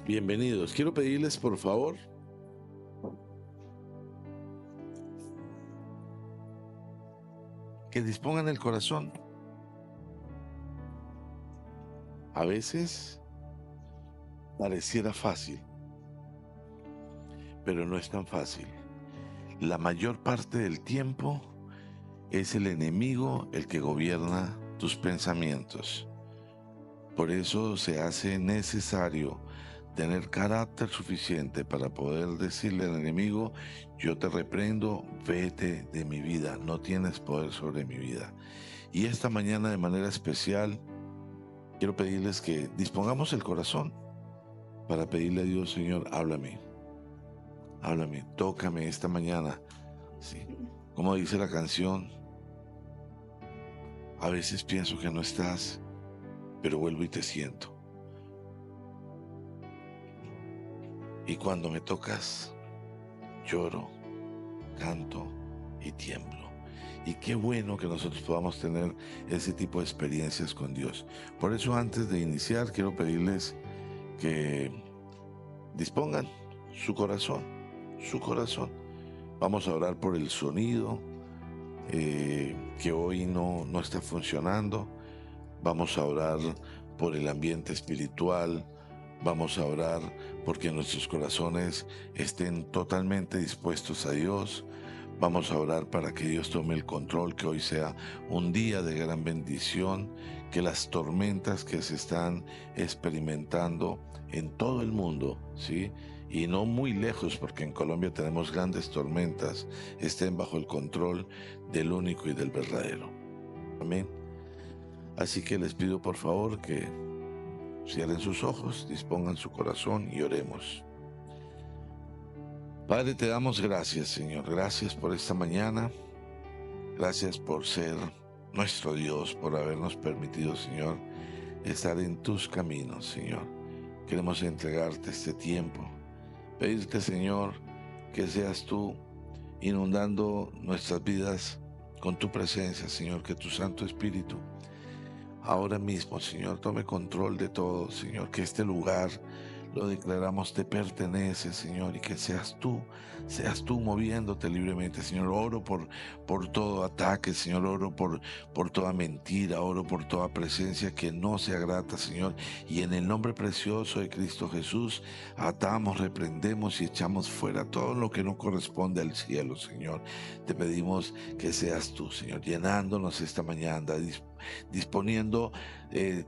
Bienvenidos. Quiero pedirles, por favor, que dispongan el corazón. A veces pareciera fácil, pero no es tan fácil. La mayor parte del tiempo es el enemigo el que gobierna tus pensamientos. Por eso se hace necesario tener carácter suficiente para poder decirle al enemigo: yo te reprendo, vete de mi vida, no tienes poder sobre mi vida. Y esta mañana, de manera especial, quiero pedirles que dispongamos el corazón para pedirle a Dios: Señor, háblame, tócame esta mañana. Sí, como dice la canción, a veces pienso que no estás, pero vuelvo y te siento. Y cuando me tocas, lloro, canto y tiemblo. Y qué bueno que nosotros podamos tener ese tipo de experiencias con Dios. Por eso, antes de iniciar, quiero pedirles que dispongan su corazón, su corazón. Vamos a orar por el sonido que hoy no está funcionando. Vamos a orar por el ambiente espiritual. Vamos a orar porque nuestros corazones estén totalmente dispuestos a Dios. Vamos a orar para que Dios tome el control, que hoy sea un día de gran bendición, que las tormentas que se están experimentando en todo el mundo, ¿sí? Y no muy lejos, porque en Colombia tenemos grandes tormentas, estén bajo el control del único y del verdadero. Amén. Así que les pido, por favor, que cierren sus ojos, dispongan su corazón y oremos. Padre, te damos gracias, Señor. Gracias por esta mañana. Gracias por ser nuestro Dios, por habernos permitido, Señor, estar en tus caminos, Señor. Queremos entregarte este tiempo. Pedirte, Señor, que seas tú inundando nuestras vidas con tu presencia, Señor, que tu Santo Espíritu ahora mismo, Señor, tome control de todo, Señor, que este lugar, lo declaramos, te pertenece, Señor, y que seas tú moviéndote libremente, Señor. Oro por todo ataque, Señor, oro por toda mentira, oro por toda presencia que no sea grata, Señor, y en el nombre precioso de Cristo Jesús, atamos, reprendemos y echamos fuera todo lo que no corresponde al cielo, Señor. Te pedimos que seas tú, Señor, llenándonos esta mañana, disponiendo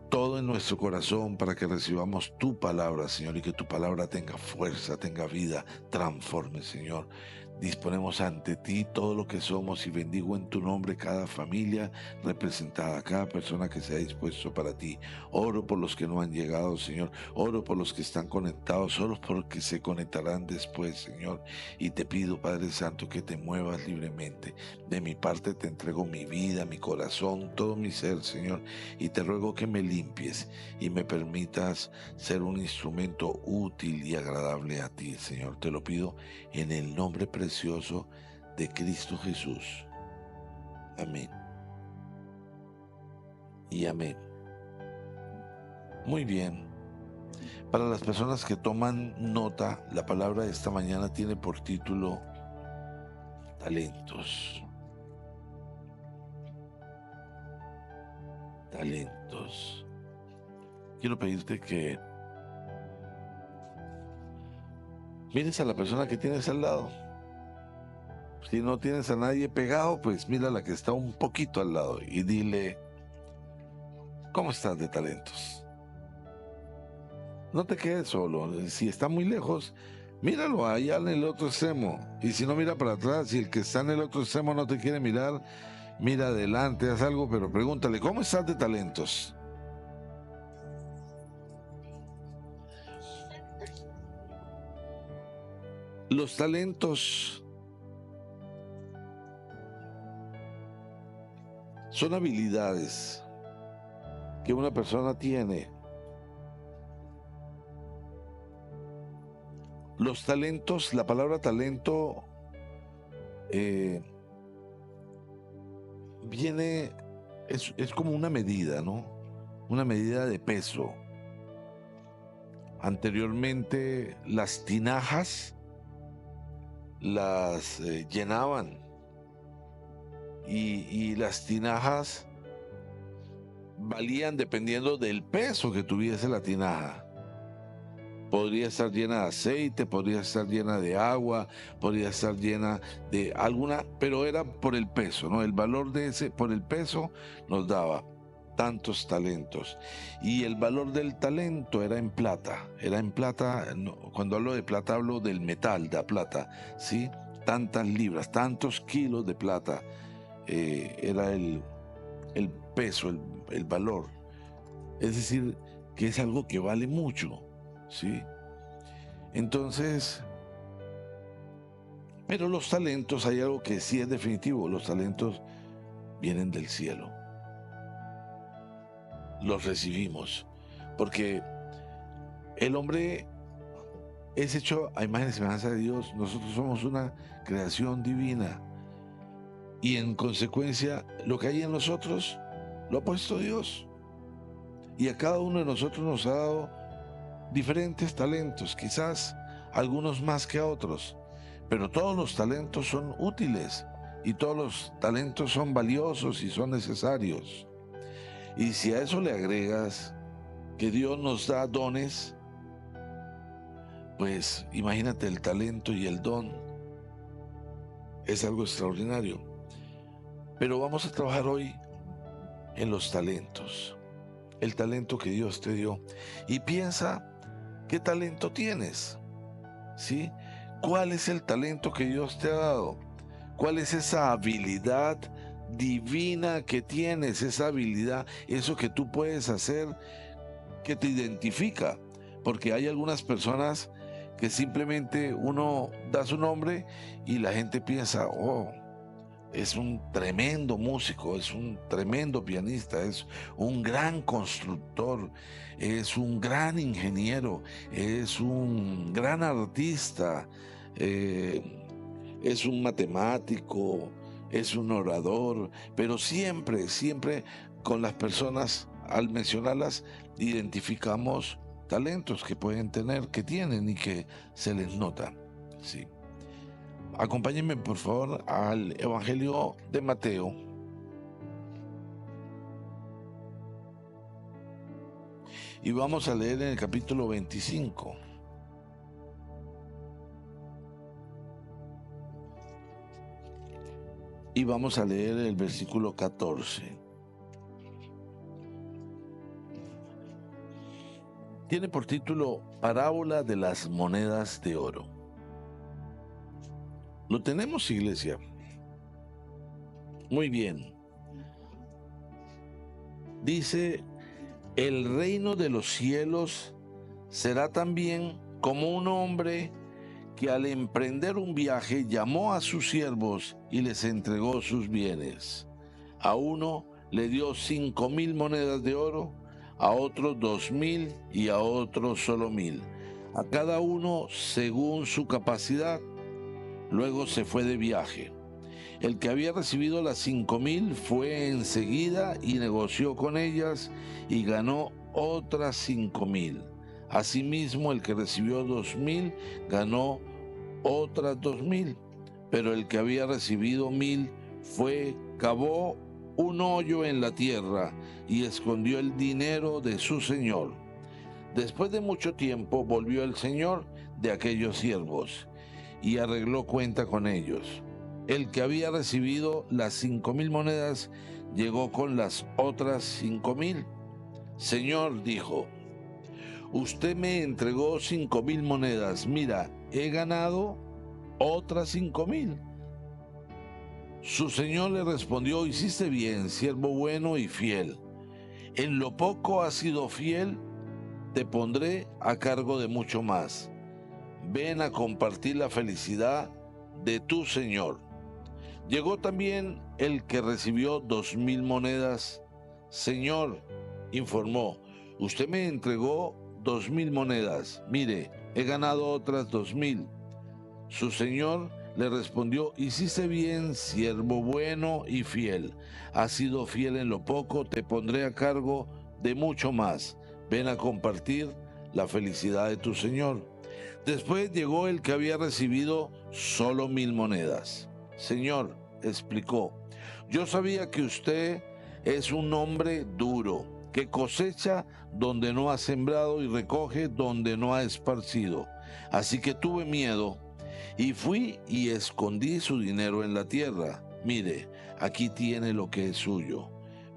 todo en nuestro corazón para que recibamos tu palabra, Señor, y que tu palabra tenga fuerza, tenga vida, transforme, Señor. Disponemos ante ti todo lo que somos y bendigo en tu nombre cada familia representada, cada persona que se ha dispuesto para ti. Oro por los que no han llegado, Señor. Oro por los que están conectados, oro por los que se conectarán después, Señor. Y te pido, Padre Santo, que te muevas libremente. De mi parte te entrego mi vida, mi corazón, todo mi ser, Señor, y te ruego que me limpies y me permitas ser un instrumento útil y agradable a ti, Señor. Te lo pido en el nombre precioso de Cristo Jesús. Amén. Y amén. Muy bien. Para las personas que toman nota, la palabra de esta mañana tiene por título talentos. Talentos. Quiero pedirte que mires a la persona que tienes al lado. Si no tienes a nadie pegado, pues mira a la que está un poquito al lado y dile: ¿cómo estás de talentos? No te quedes solo. Si está muy lejos, míralo allá en el otro extremo. Y si no, mira para atrás. Si el que está en el otro extremo no te quiere mirar, mira adelante, haz algo, pero pregúntale: ¿cómo estás de talentos? Los talentos son habilidades que una persona tiene. Los talentos, la palabra talento eh, viene, es como una medida, ¿no? Una medida de peso. Anteriormente las tinajas las llenaban y las tinajas valían dependiendo del peso que tuviese la tinaja. Podría estar llena de aceite, podría estar llena de agua, podría estar llena de alguna, pero era por el peso, ¿no? El valor de ese, por el peso, nos daba tantos talentos. Y el valor del talento era en plata. Cuando hablo de plata, hablo del metal, de la plata, ¿sí? Tantas libras, tantos kilos de plata, era el peso, el valor. Es decir, que es algo que vale mucho, ¿sí? Entonces, pero los talentos, hay algo que sí es definitivo, los talentos vienen del cielo. Los recibimos, porque el hombre es hecho a imagen y semejanza de Dios. Nosotros somos una creación divina y en consecuencia lo que hay en nosotros lo ha puesto Dios, y a cada uno de nosotros nos ha dado diferentes talentos, quizás algunos más que a otros, pero todos los talentos son útiles y todos los talentos son valiosos y son necesarios. Y si a eso le agregas que Dios nos da dones, pues imagínate, el talento y el don es algo extraordinario. Pero vamos a trabajar hoy en los talentos, el talento que Dios te dio, y piensa qué talento tienes, ¿sí? ¿Cuál es el talento que Dios te ha dado? ¿Cuál es esa habilidad divina que tienes, esa habilidad, eso que tú puedes hacer que te identifica? Porque hay algunas personas que simplemente uno da su nombre y la gente piensa, oh, es un tremendo músico, es un tremendo pianista, es un gran constructor, es un gran ingeniero, es un gran artista, es un matemático, es un orador, pero siempre, siempre con las personas, al mencionarlas, identificamos talentos que pueden tener, que tienen y que se les nota, sí. Acompáñenme por favor al Evangelio de Mateo. Y vamos a leer en el capítulo 25. Y vamos a leer el versículo 14. Tiene por título Parábola de las monedas de oro. ¿Lo tenemos, iglesia? Muy bien. Dice, el reino de los cielos será también como un hombre que al emprender un viaje llamó a sus siervos y les entregó sus bienes. A uno le dio 5,000 monedas de oro, a otro 2,000 y a otro solo 1,000, a cada uno según su capacidad. Luego se fue de viaje. El que había recibido las 5,000 fue enseguida y negoció con ellas y ganó otras 5,000. Asimismo, el que recibió 2,000 ganó otras 2,000. Pero el que había recibido 1,000 cavó un hoyo en la tierra y escondió el dinero de su señor. Después de mucho tiempo volvió el señor de aquellos siervos y arregló cuenta con ellos. El que había recibido las 5,000 monedas llegó con las otras 5,000. Señor, dijo, usted me entregó 5,000 monedas. Mira, he ganado otras 5,000. Su señor le respondió, hiciste bien, siervo bueno y fiel. En lo poco has sido fiel, te pondré a cargo de mucho más. Ven a compartir la felicidad de tu señor. Llegó también el que recibió 2,000 monedas. Señor, informó, usted me entregó 2,000 monedas. Mire, he ganado otras 2,000. Su señor le respondió, hiciste bien, siervo bueno y fiel. Has sido fiel en lo poco, te pondré a cargo de mucho más. Ven a compartir la felicidad de tu señor. Después llegó el que había recibido solo 1000 monedas. Señor, explicó, yo sabía que usted es un hombre duro, que cosecha donde no ha sembrado y recoge donde no ha esparcido. Así que tuve miedo y fui y escondí su dinero en la tierra. Mire, aquí tiene lo que es suyo.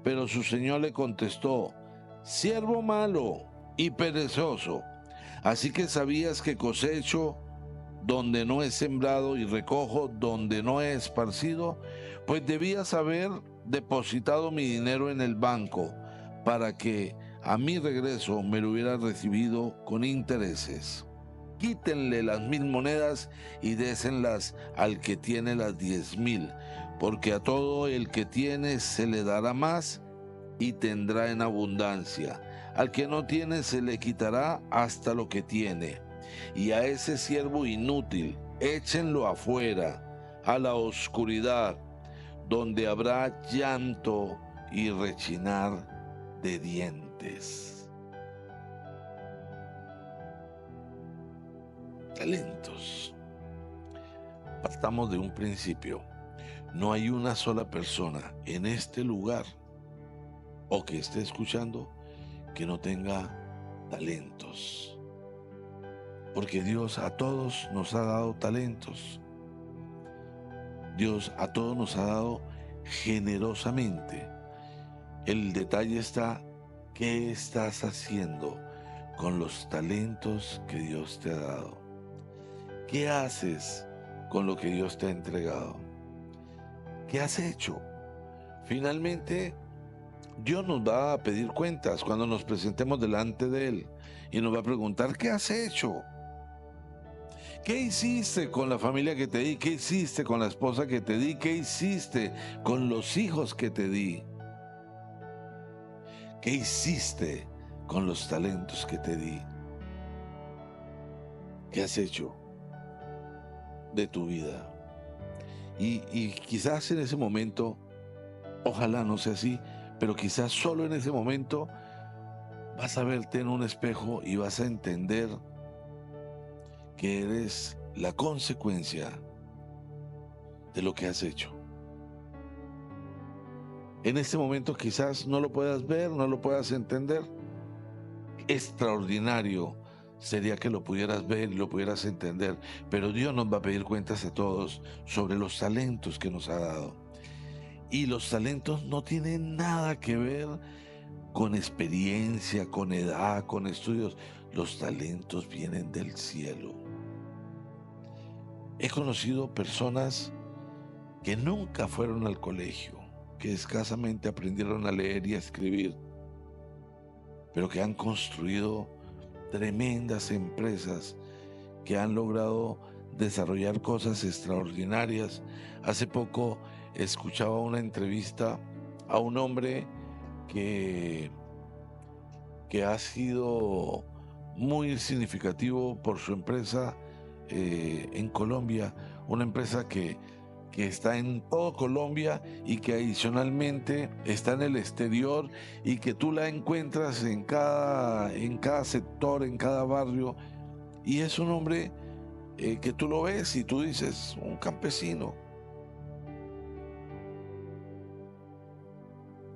Pero su señor le contestó, siervo malo y perezoso, así que sabías que cosecho donde no he sembrado y recojo donde no he esparcido, pues debías haber depositado mi dinero en el banco para que a mi regreso me lo hubiera recibido con intereses. Quítenle las 1000 monedas y désenlas al que tiene las 10,000, porque a todo el que tiene se le dará más y tendrá en abundancia. Al que no tiene se le quitará hasta lo que tiene. Y a ese siervo inútil, échenlo afuera, a la oscuridad, donde habrá llanto y rechinar de dientes. Talentos. Partamos de un principio. No hay una sola persona en este lugar o que esté escuchando que no tenga talentos. Porque Dios a todos nos ha dado talentos. Dios a todos nos ha dado generosamente. El detalle está, ¿qué estás haciendo con los talentos que Dios te ha dado? ¿Qué haces con lo que Dios te ha entregado? ¿Qué has hecho? Finalmente, Dios nos va a pedir cuentas cuando nos presentemos delante de Él y nos va a preguntar, ¿qué has hecho? ¿Qué hiciste con la familia que te di? ¿Qué hiciste con la esposa que te di? ¿Qué hiciste con los hijos que te di? ¿Qué hiciste con los talentos que te di? ¿Qué has hecho de tu vida? Y quizás en ese momento, ojalá no sea así, pero quizás solo en ese momento vas a verte en un espejo y vas a entender que eres la consecuencia de lo que has hecho. En este momento quizás no lo puedas ver, no lo puedas entender. Extraordinario sería que lo pudieras ver y lo pudieras entender, pero Dios nos va a pedir cuentas a todos sobre los talentos que nos ha dado. Y los talentos no tienen nada que ver con experiencia, con edad, con estudios. Los talentos vienen del cielo. He conocido personas que nunca fueron al colegio, que escasamente aprendieron a leer y a escribir, pero que han construido tremendas empresas, que han logrado desarrollar cosas extraordinarias. Hace poco escuchaba una entrevista a un hombre que ha sido muy significativo por su empresa en Colombia, una empresa que está en todo Colombia y que adicionalmente está en el exterior y que tú la encuentras en cada sector, en cada barrio, y es un hombre que tú lo ves y tú dices, un campesino,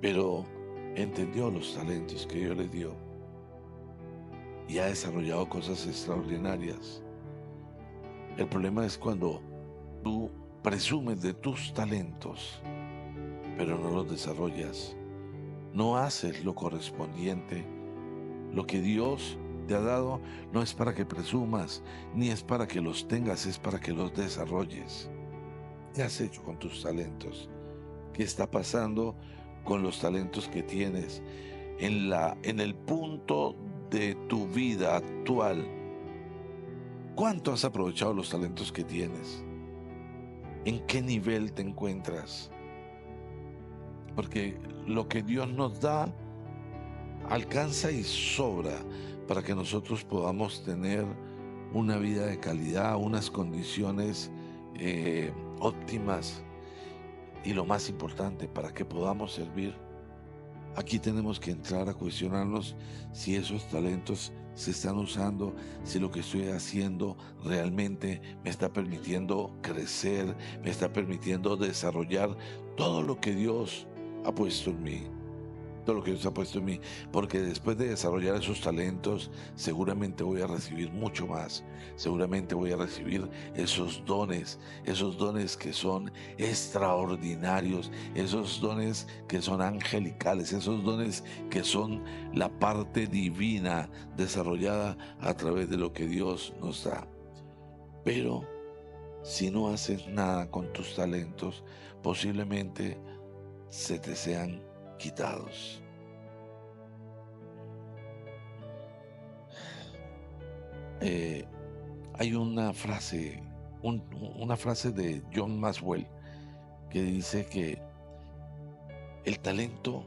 pero entendió los talentos que Dios le dio y ha desarrollado cosas extraordinarias. El problema es cuando tú presumes de tus talentos, pero no los desarrollas. No haces lo correspondiente. Lo que Dios te ha dado no es para que presumas, ni es para que los tengas, es para que los desarrolles. ¿Qué has hecho con tus talentos? ¿Qué está pasando con los talentos que tienes en el punto de tu vida actual? ¿Cuánto has aprovechado los talentos que tienes? ¿En qué nivel te encuentras? Porque lo que Dios nos da alcanza y sobra para que nosotros podamos tener una vida de calidad, unas condiciones óptimas y lo más importante, para que podamos servir. Aquí tenemos que entrar a cuestionarnos si esos talentos se están usando, si lo que estoy haciendo realmente me está permitiendo crecer, me está permitiendo desarrollar todo lo que Dios ha puesto en mí. Todo lo que Dios ha puesto en mí, porque después de desarrollar esos talentos, seguramente voy a recibir mucho más, seguramente voy a recibir esos dones que son extraordinarios, esos dones que son angelicales, esos dones que son la parte divina desarrollada a través de lo que Dios nos da. Pero si no haces nada con tus talentos, posiblemente se te sean quitados. Hay una frase de John Maxwell que dice que el talento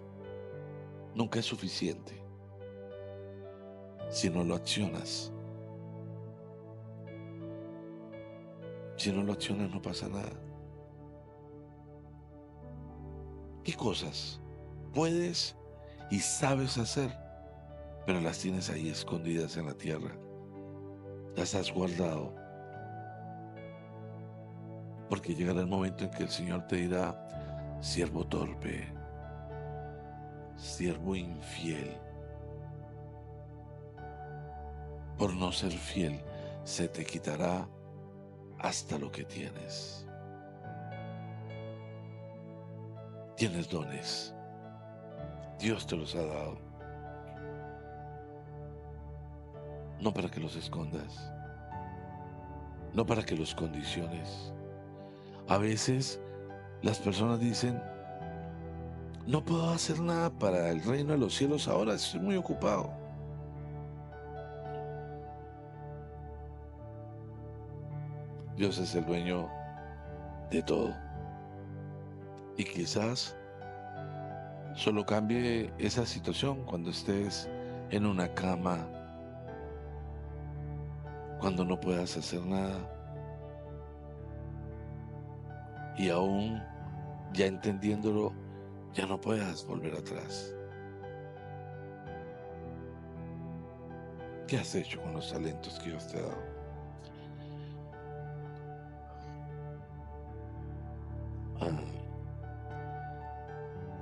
nunca es suficiente si no lo accionas. Si no lo accionas, no pasa nada. ¿Qué cosas puedes y sabes hacer, pero las tienes ahí escondidas en la tierra? Las has guardado. Porque llegará el momento en que el Señor te dirá: siervo torpe, siervo infiel. Por no ser fiel, se te quitará hasta lo que tienes. Tienes dones. Dios te los ha dado. No para que los escondas, no para que los condiciones. A veces las personas dicen: no puedo hacer nada para el reino de los cielos ahora, estoy muy ocupado. Dios es el dueño de todo. Y quizás solo cambie esa situación cuando estés en una cama, cuando no puedas hacer nada. Y aún ya entendiéndolo, ya no puedas volver atrás. ¿Qué has hecho con los talentos que Dios te ha dado?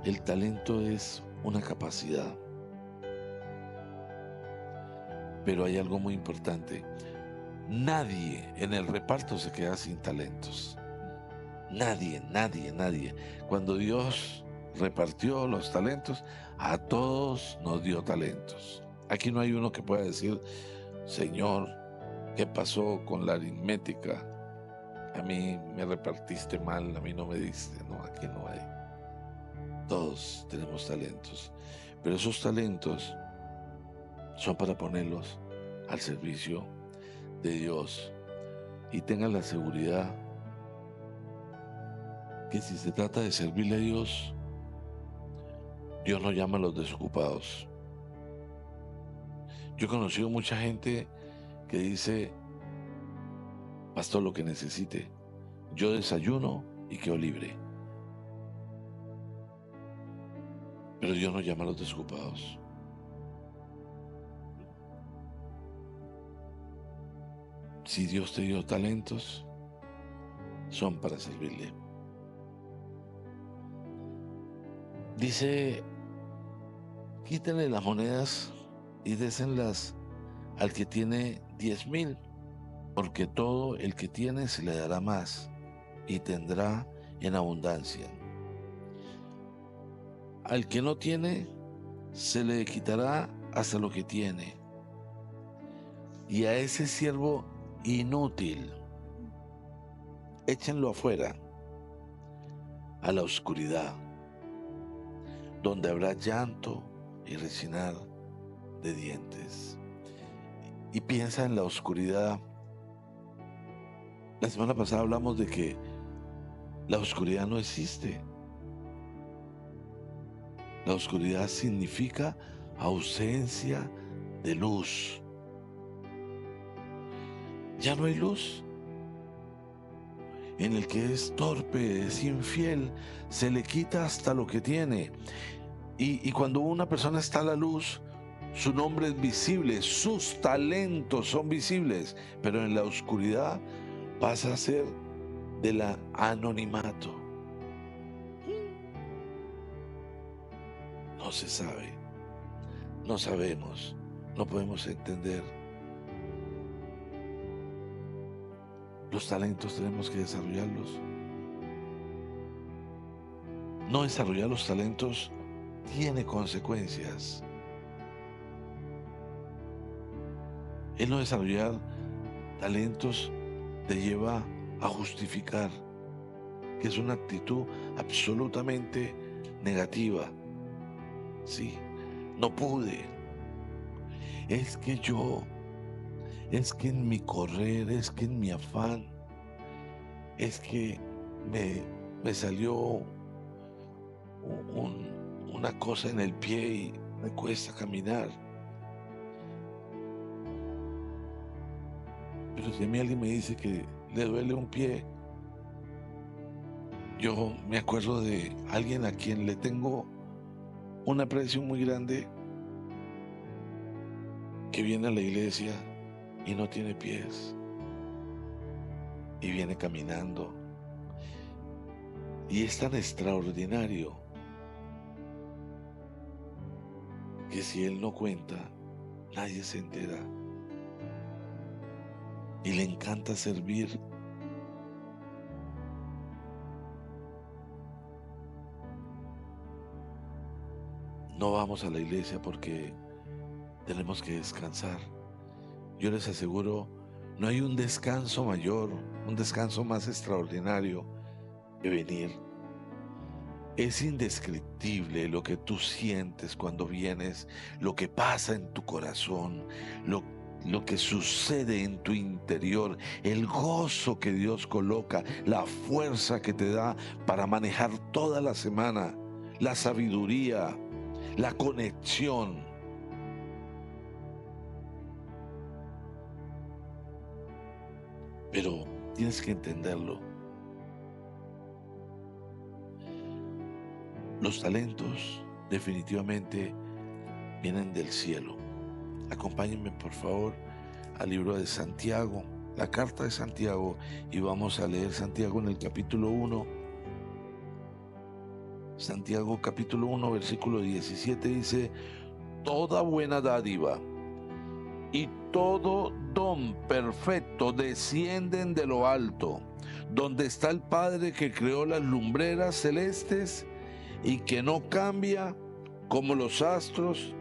El talento es una capacidad, pero hay algo muy importante. Nadie en el reparto se queda sin talentos. Nadie. Cuando Dios repartió los talentos, a todos nos dio talentos. Aquí no hay uno que pueda decir: Señor, ¿qué pasó con la aritmética? A mí me repartiste mal, a mí no me diste. No, aquí no hay. Todos tenemos talentos, pero esos talentos son para ponerlos al servicio de Dios. Y tengan la seguridad que si se trata de servirle a Dios, Dios no llama a los desocupados. Yo he conocido mucha gente que dice: pastor, lo que necesite, yo desayuno y quedo libre. Pero Dios no llama a los desocupados. Si Dios te dio talentos, son para servirle. Dice: quítenle las monedas y désenlas al que tiene 10,000, porque todo el que tiene se le dará más y tendrá en abundancia. Al que no tiene, se le quitará hasta lo que tiene. Y a ese siervo inútil, échenlo afuera, a la oscuridad, donde habrá llanto y rechinar de dientes. Y piensa en la oscuridad. La semana pasada hablamos de que la oscuridad no existe. La oscuridad significa ausencia de luz. Ya no hay luz. En el que es torpe, es infiel, se le quita hasta lo que tiene. Y cuando una persona está a la luz, Su nombre es visible, sus talentos son visibles, pero en la oscuridad pasa a ser del anonimato. No se sabe, no sabemos, no podemos entender. Los talentos tenemos que desarrollarlos. No desarrollar los talentos tiene consecuencias. El no desarrollar talentos te lleva a justificar, que es una actitud absolutamente negativa. Sí, no pude. Es que en mi correr, es que en mi afán, es que me salió una cosa en el pie y me cuesta caminar. Pero si a mí alguien me dice que le duele un pie, yo me acuerdo de alguien a quien le tengo un aprecio muy grande, que viene a la iglesia y no tiene pies y viene caminando, y es tan extraordinario que si él no cuenta, nadie se entera. Y le encanta servir. No vamos a la iglesia porque tenemos que descansar. Yo les aseguro, no hay un descanso mayor, un descanso más extraordinario que venir. Es indescriptible lo que tú sientes cuando vienes, lo que pasa en tu corazón, lo que sucede en tu interior, el gozo que Dios coloca, la fuerza que te da para manejar toda la semana, la sabiduría, la conexión. Pero tienes que entenderlo. Los talentos definitivamente vienen del cielo. Acompáñenme por favor al libro de Santiago, la carta de Santiago, y vamos a leer Santiago en el capítulo 1. Santiago capítulo 1 versículo 17 dice: toda buena dádiva y todo don perfecto descienden de lo alto, donde está el Padre que creó las lumbreras celestes y que no cambia como los astros,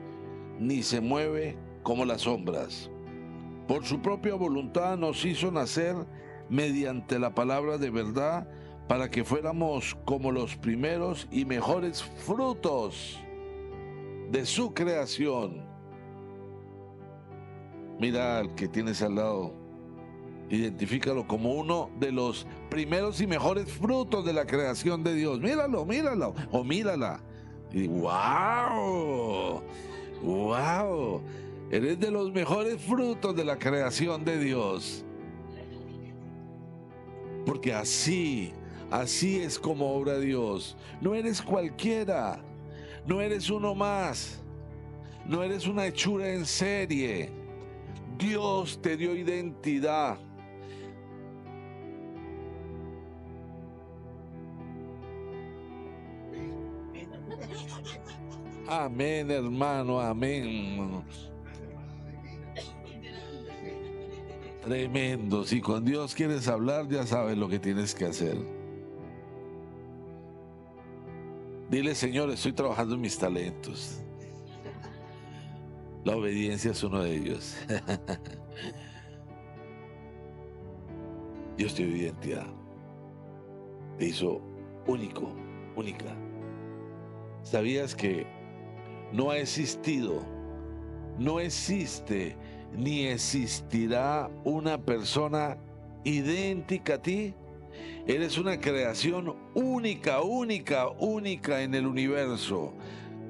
ni se mueve como las sombras. Por su propia voluntad nos hizo nacer mediante la palabra de verdad, para que fuéramos como los primeros y mejores frutos de su creación. Mira al que tienes al lado, identifícalo como uno de los primeros y mejores frutos de la creación de Dios. Míralo o mírala. Y ¡wow! ¡Wow! Eres de los mejores frutos de la creación de Dios. Porque así es como obra Dios. No eres cualquiera, no eres uno más, no eres una hechura en serie. Dios te dio identidad. Amén, hermano, amén. Tremendo. Si con Dios quieres hablar, ya sabes lo que tienes que hacer. Dile: Señor, estoy trabajando en mis talentos. La obediencia es uno de ellos. Dios te dio identidad. Te hizo único, única. ¿Sabías que no ha existido, no existe, ni existirá una persona idéntica a ti? Eres una creación única, única, única en el universo,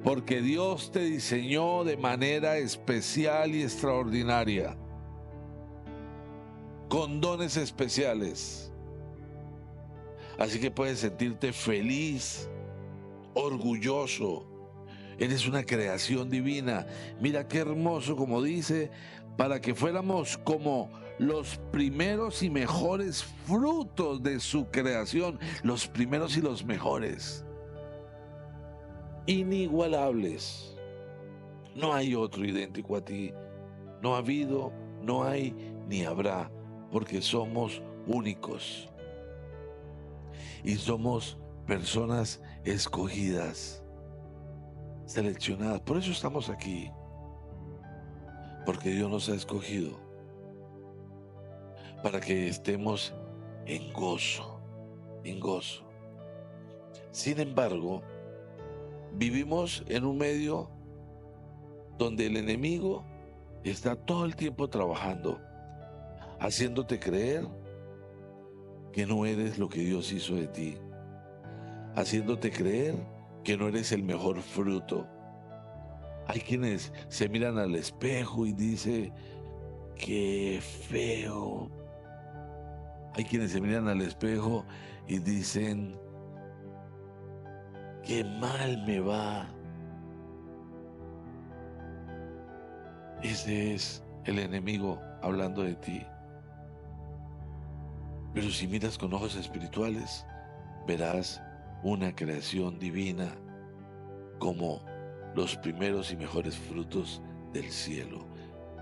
porque Dios te diseñó de manera especial y extraordinaria, con dones especiales. Así que puedes sentirte feliz, orgulloso Eres una creación divina. Mira qué hermoso, como dice, para que fuéramos como los primeros y mejores frutos de su creación, los primeros y los mejores, inigualables. No hay otro idéntico a ti. No ha habido, no hay, ni habrá, porque somos únicos y somos personas escogidas, seleccionadas. Por eso estamos aquí, porque Dios nos ha escogido para que estemos en gozo, en gozo. Sin embargo, vivimos en un medio donde el enemigo está todo el tiempo trabajando, haciéndote creer que no eres lo que Dios hizo de ti, haciéndote creer que no eres el mejor fruto. Hay quienes se miran al espejo y dicen, qué feo. Hay quienes se miran al espejo y dicen, qué mal me va. Ese es el enemigo hablando de ti. Pero si miras con ojos espirituales, verás una creación divina como los primeros y mejores frutos del cielo.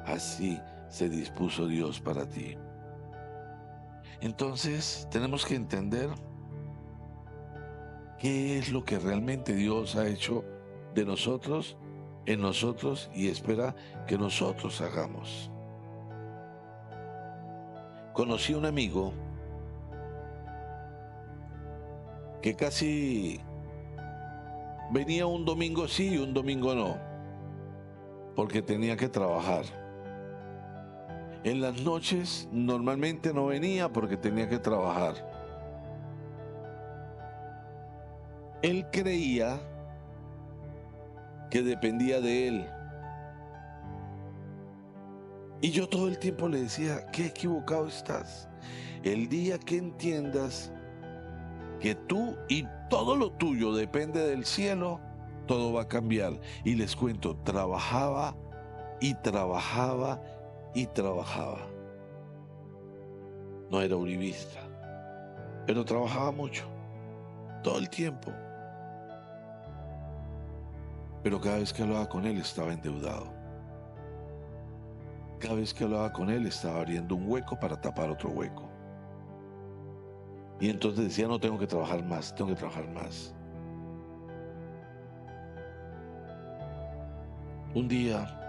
Así se dispuso Dios para ti. Entonces tenemos que entender qué es lo que realmente Dios ha hecho de nosotros, en nosotros, y espera que nosotros hagamos. Conocí un amigo que casi venía un domingo sí y un domingo no, porque tenía que trabajar. En las noches normalmente no venía porque tenía que trabajar. Él creía que dependía de él. Y yo todo el tiempo le decía, qué equivocado estás. El día que entiendas que tú y todo lo tuyo depende del cielo, todo va a cambiar. Y les cuento, trabajaba y trabajaba y trabajaba. No era uribista, pero trabajaba mucho, todo el tiempo. Pero cada vez que hablaba con él estaba endeudado. Cada vez que hablaba con él estaba abriendo un hueco para tapar otro hueco. Y entonces decía, no, tengo que trabajar más, tengo que trabajar más. Un día,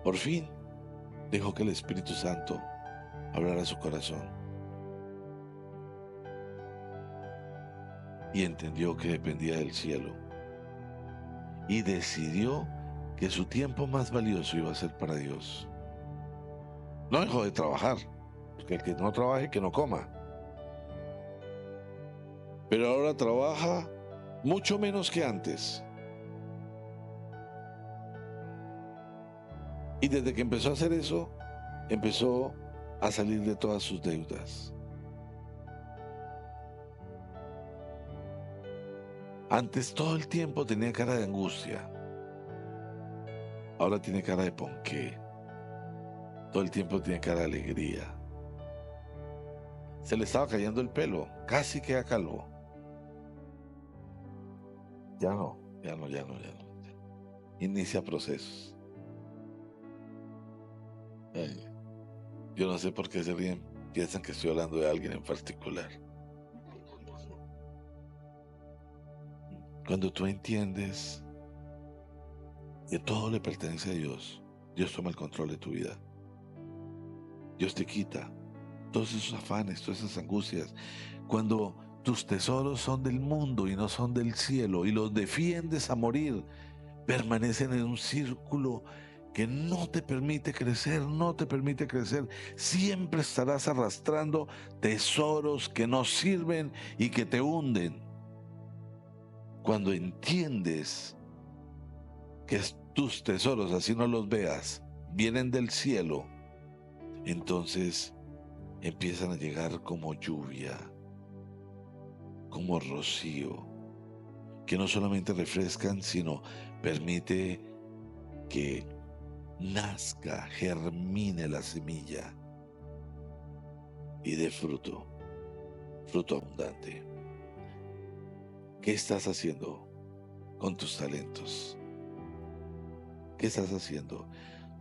por fin, dejó que el Espíritu Santo hablara a su corazón. Y entendió que dependía del cielo. Y decidió que su tiempo más valioso iba a ser para Dios. No dejó de trabajar, porque el que no trabaje, que no coma. Pero ahora trabaja mucho menos que antes. Y desde que empezó a hacer eso, empezó a salir de todas sus deudas. Antes todo el tiempo tenía cara de angustia. Ahora tiene cara de ponqué. Todo el tiempo tiene cara de alegría. Se le estaba cayendo el pelo, casi queda calvo. Ya no. Inicia procesos. Yo no sé por qué se ríen, piensan que estoy hablando de alguien en particular. Cuando tú entiendes que todo le pertenece a Dios, Dios toma el control de tu vida. Dios te quita todos esos afanes, todas esas angustias. Cuando tus tesoros son del mundo y no son del cielo y los defiendes a morir, permanecen en un círculo que no te permite crecer, no te permite crecer. Siempre estarás arrastrando tesoros que no sirven y que te hunden. Cuando entiendes que tus tesoros, así no los veas, vienen del cielo, entonces empiezan a llegar como lluvia, como rocío, que no solamente refrescan, sino permite que nazca, germine la semilla y dé fruto, fruto abundante. ¿Qué estás haciendo con tus talentos? ¿Qué estás haciendo?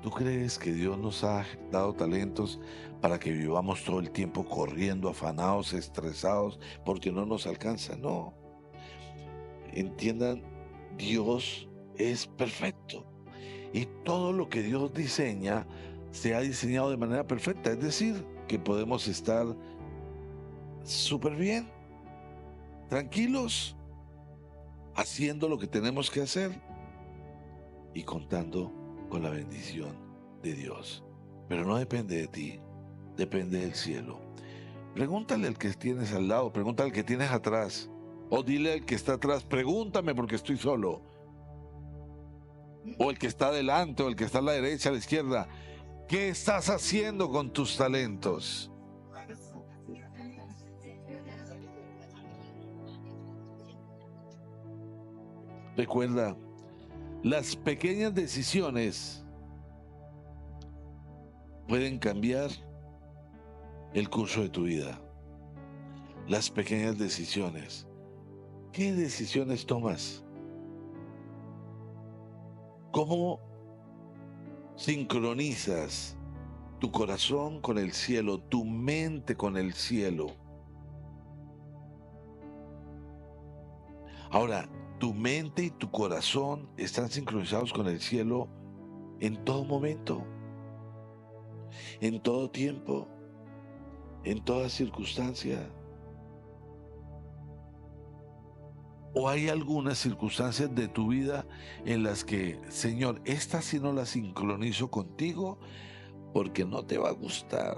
¿Tú crees que Dios nos ha dado talentos para que vivamos todo el tiempo corriendo, afanados, estresados, porque no nos alcanza? No. Entiendan, Dios es perfecto y todo lo que Dios diseña se ha diseñado de manera perfecta. Es decir, que podemos estar súper bien, tranquilos, haciendo lo que tenemos que hacer y contando con la bendición de Dios. Pero no depende de ti, depende del cielo. Pregúntale al que tienes al lado, pregúntale al que tienes atrás, o dile al que está atrás, pregúntame porque estoy solo. O el que está adelante, o el que está a la derecha, a la izquierda. ¿Qué estás haciendo con tus talentos? Recuerda, las pequeñas decisiones pueden cambiar el curso de tu vida. Las pequeñas decisiones. ¿Qué decisiones tomas? ¿Cómo sincronizas tu corazón con el cielo, tu mente con el cielo? Ahora, tu mente y tu corazón están sincronizados con el cielo en todo momento, en todo tiempo, en toda circunstancia. ¿O hay algunas circunstancias de tu vida en las que, Señor, esta sí no la sincronizo contigo porque no te va a gustar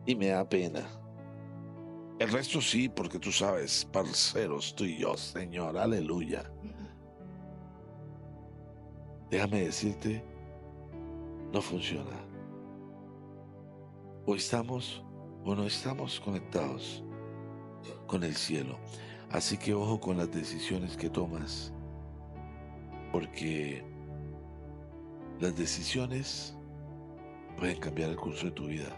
y me da pena? El resto sí, porque tú sabes, parceros, tú y yo, Señor, aleluya. Déjame decirte, no funciona. O estamos o no estamos conectados con el cielo. Así que ojo con las decisiones que tomas, porque las decisiones pueden cambiar el curso de tu vida.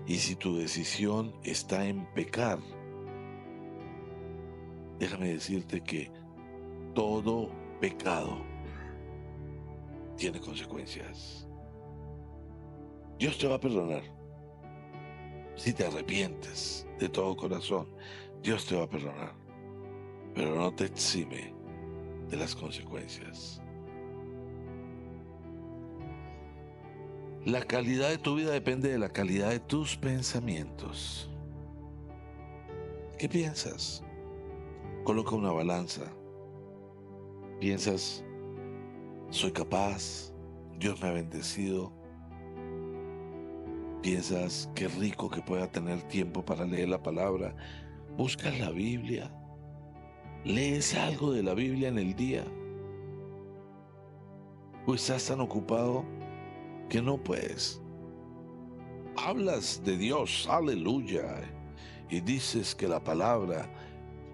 Y si tu decisión está en pecar, déjame decirte que todo pecado tiene consecuencias. Dios te va a perdonar. Si te arrepientes de todo corazón, Dios te va a perdonar. Pero no te exime de las consecuencias. La calidad de tu vida depende de la calidad de tus pensamientos. ¿Qué piensas? Coloca una balanza. ¿Piensas, soy capaz, Dios me ha bendecido? ¿Piensas, qué rico que pueda tener tiempo para leer la palabra? ¿Buscas la Biblia? ¿Lees algo de la Biblia en el día? ¿O estás tan ocupado que no puedes? Hablas de Dios, aleluya, y dices que la palabra,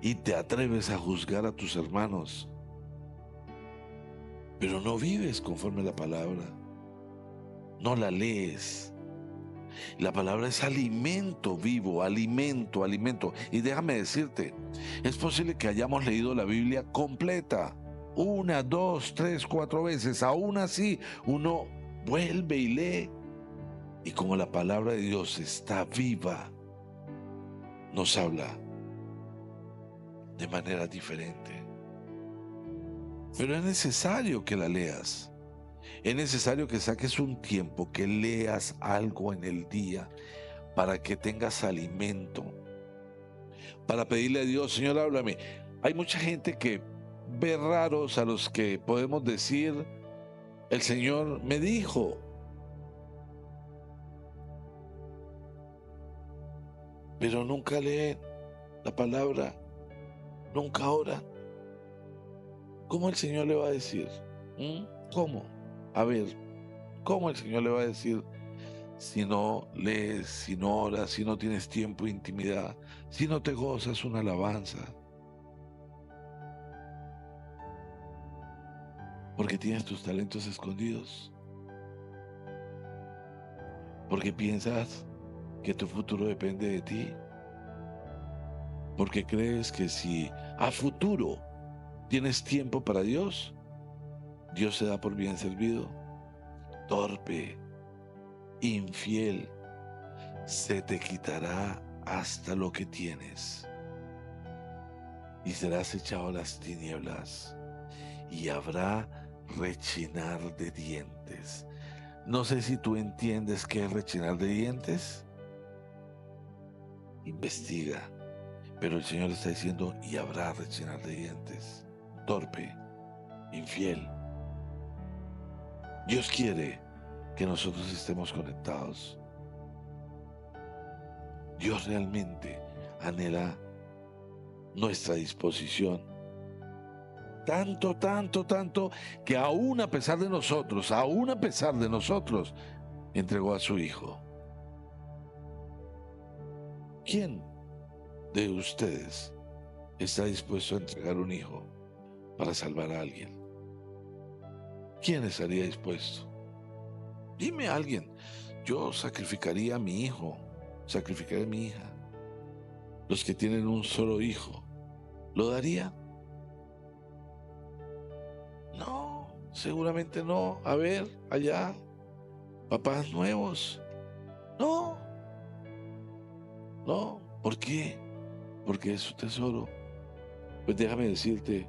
y te atreves a juzgar a tus hermanos, pero no vives conforme a la palabra, no la lees. La palabra es alimento vivo, alimento. Y déjame decirte, es posible que hayamos leído la Biblia completa, 1, 2, 3, 4 veces. Aún así, uno vuelve y lee. Y como la palabra de Dios está viva, nos habla de manera diferente. Pero es necesario que la leas. Es necesario que saques un tiempo, que leas algo en el día para que tengas alimento. Para pedirle a Dios, Señor, háblame. Hay mucha gente que ve raros a los que podemos decir, el Señor me dijo. Pero nunca leen la palabra, nunca oran. ¿Cómo el Señor le va a decir? ¿Cómo? A ver, ¿cómo el Señor le va a decir si no lees, si no oras, si no tienes tiempo de intimidad, si no te gozas una alabanza? porque tienes tus talentos escondidos, porque piensas que tu futuro depende de ti, porque crees que si a futuro tienes tiempo para Dios, Dios se da por bien servido. Torpe, infiel, se te quitará hasta lo que tienes y serás echado a las tinieblas y habrá rechinar de dientes. No sé si tú entiendes qué es rechinar de dientes. Investiga. Pero el Señor está diciendo, y habrá rechinar de dientes. Torpe, infiel. Dios quiere que nosotros estemos conectados. Dios realmente anhela nuestra disposición. Tanto, tanto, tanto, que aún a pesar de nosotros, entregó a su Hijo. ¿Quién de ustedes está dispuesto a entregar un hijo para salvar a alguien? ¿Quién estaría dispuesto? Dime a alguien. Yo sacrificaría a mi hijo, sacrificaría a mi hija. Los que tienen un solo hijo, ¿lo daría? No, seguramente no. A ver, allá, papás nuevos. No, no. ¿Por qué? Porque es su tesoro. Pues déjame decirte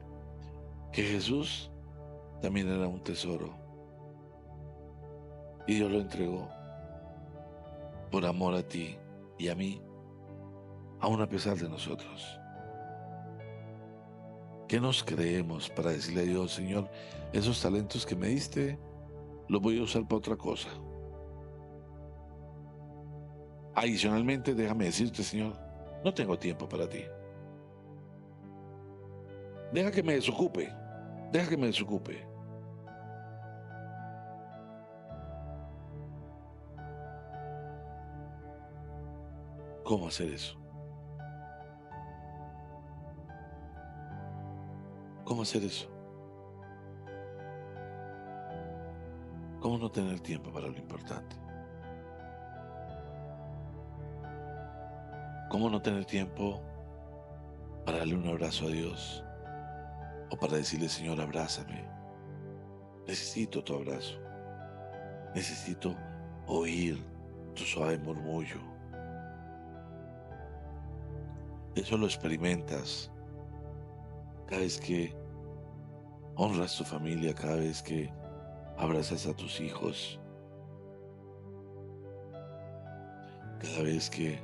que Jesús también era un tesoro. Y Dios lo entregó por amor a ti y a mí, aún a pesar de nosotros. ¿Qué nos creemos para decirle a Dios, Señor, esos talentos que me diste, los voy a usar para otra cosa? Adicionalmente, déjame decirte, Señor, no tengo tiempo para ti. Deja que me desocupe. Deja que me desocupe. ¿Cómo hacer eso? ¿Cómo hacer eso? ¿Cómo no tener tiempo para lo importante? ¿Cómo no tener tiempo para darle un abrazo a Dios? O para decirle, Señor, abrázame. Necesito tu abrazo. Necesito oír tu suave murmullo. Eso lo experimentas cada vez que honras tu familia, cada vez que abrazas a tus hijos, cada vez que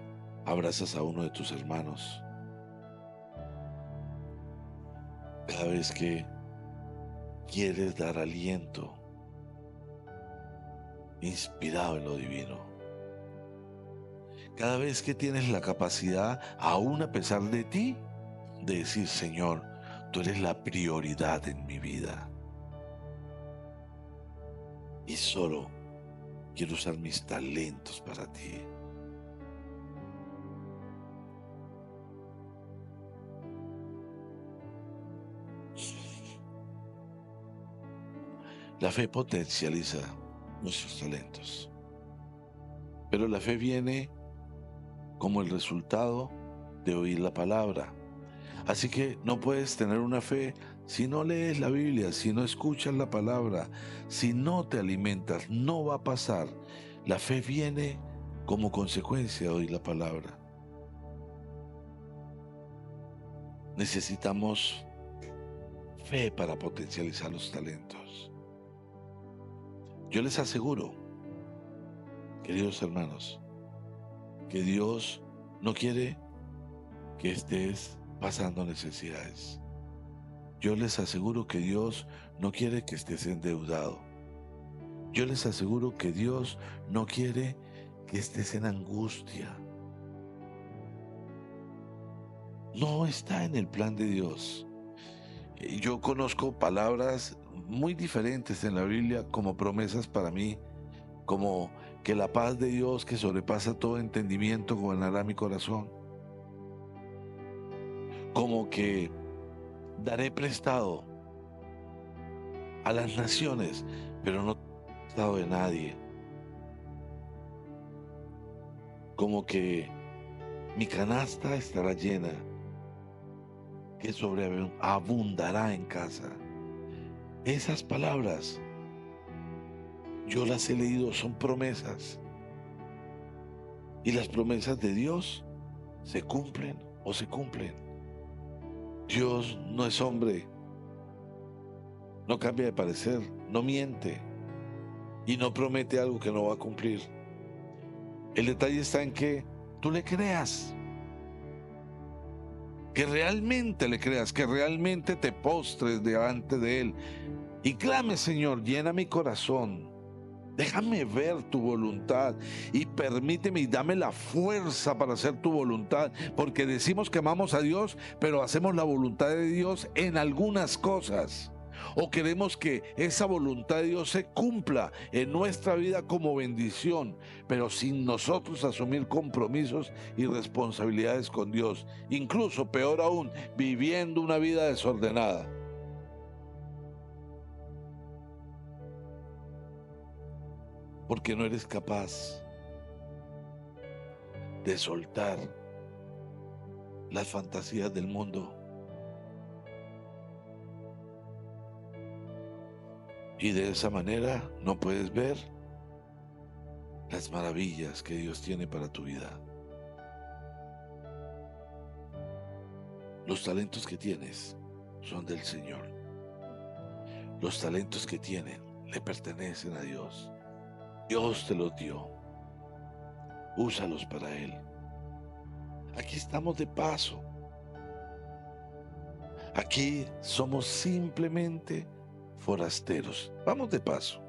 abrazas a uno de tus hermanos, cada vez que quieres dar aliento inspirado en lo divino, cada vez que tienes la capacidad, aún a pesar de ti, de decir, Señor, tú eres la prioridad en mi vida y solo quiero usar mis talentos para ti. La fe potencializa nuestros talentos, pero la fe viene como el resultado de oír la palabra. Así que no puedes tener una fe si no lees la Biblia, si no escuchas la palabra, si no te alimentas, no va a pasar. La fe viene como consecuencia de oír la palabra. Necesitamos fe para potencializar los talentos. Yo les aseguro, queridos hermanos, que Dios no quiere que estés pasando necesidades. Yo les aseguro que Dios no quiere que estés endeudado. Yo les aseguro que Dios no quiere que estés en angustia. No está en el plan de Dios. Yo conozco palabras muy diferentes en la Biblia como promesas para mí, como que la paz de Dios que sobrepasa todo entendimiento gobernará mi corazón, como que daré prestado a las naciones, pero no he estado de nadie. Como que mi canasta estará llena, que sobreabundará en casa. Esas palabras, yo las he leído, son promesas. Y las promesas de Dios se cumplen o se cumplen. Dios no es hombre, no cambia de parecer, no miente y no promete algo que no va a cumplir. El detalle está en que tú le creas, que realmente le creas, que realmente te postres delante de Él y clame: Señor, llena mi corazón, déjame ver tu voluntad y permíteme y dame la fuerza para hacer tu voluntad, porque decimos que amamos a Dios, pero hacemos la voluntad de Dios en algunas cosas. O queremos que esa voluntad de Dios se cumpla en nuestra vida como bendición, pero sin nosotros asumir compromisos y responsabilidades con Dios. Incluso, peor aún, viviendo una vida desordenada. Porque no eres capaz de soltar las fantasías del mundo y de esa manera no puedes ver las maravillas que Dios tiene para tu vida. Los talentos que tienes son del Señor. Los talentos que tienen le pertenecen a Dios. Dios te los dio. Úsalos para Él. Aquí estamos de paso. Aquí somos simplemente forasteros. Vamos de paso.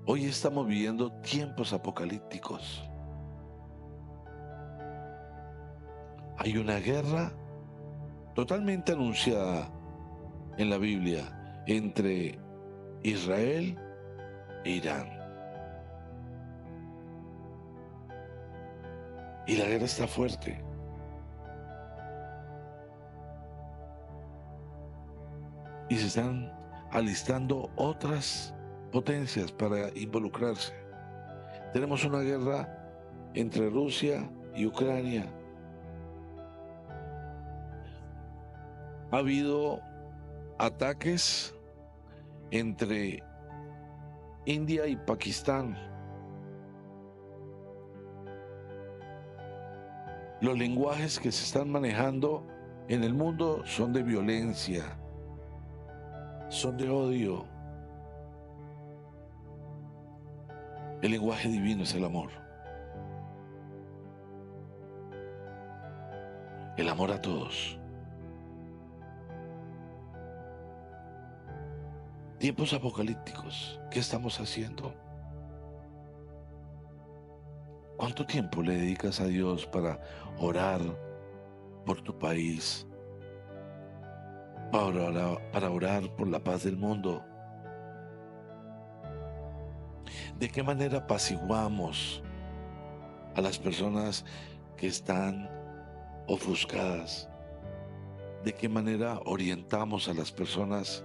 Hoy estamos viviendo tiempos apocalípticos. Hay una guerra totalmente anunciada en la Biblia entre Israel e Irán. Y la guerra está fuerte. Y se están alistando otras potencias para involucrarse. Tenemos una guerra entre Rusia y Ucrania. Ha habido ataques entre India y Pakistán. Los lenguajes que se están manejando en el mundo son de violencia, son de odio. El lenguaje divino es el amor. El amor a todos. Tiempos apocalípticos. ¿Qué estamos haciendo? ¿Cuánto tiempo le dedicas a Dios para orar por tu país? Para orar por la paz del mundo. ¿De qué manera apaciguamos a las personas que están ofuscadas? ¿De qué manera orientamos a las personas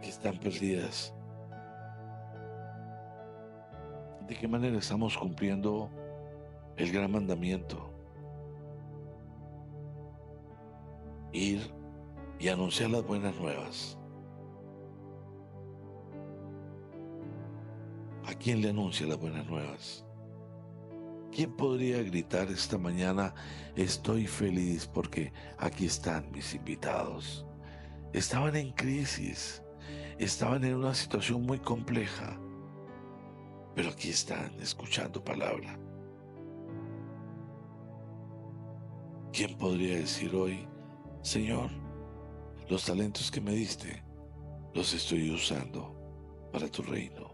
que están perdidas? ¿De qué manera estamos cumpliendo el gran mandamiento? Ir y anunciar las buenas nuevas. ¿A quién le anuncia las buenas nuevas? ¿Quién podría gritar esta mañana: estoy feliz porque aquí están mis invitados? Estaban en crisis, estaban en una situación muy compleja, pero aquí están escuchando palabra. ¿Quién podría decir hoy: Señor, los talentos que me diste los estoy usando para tu reino?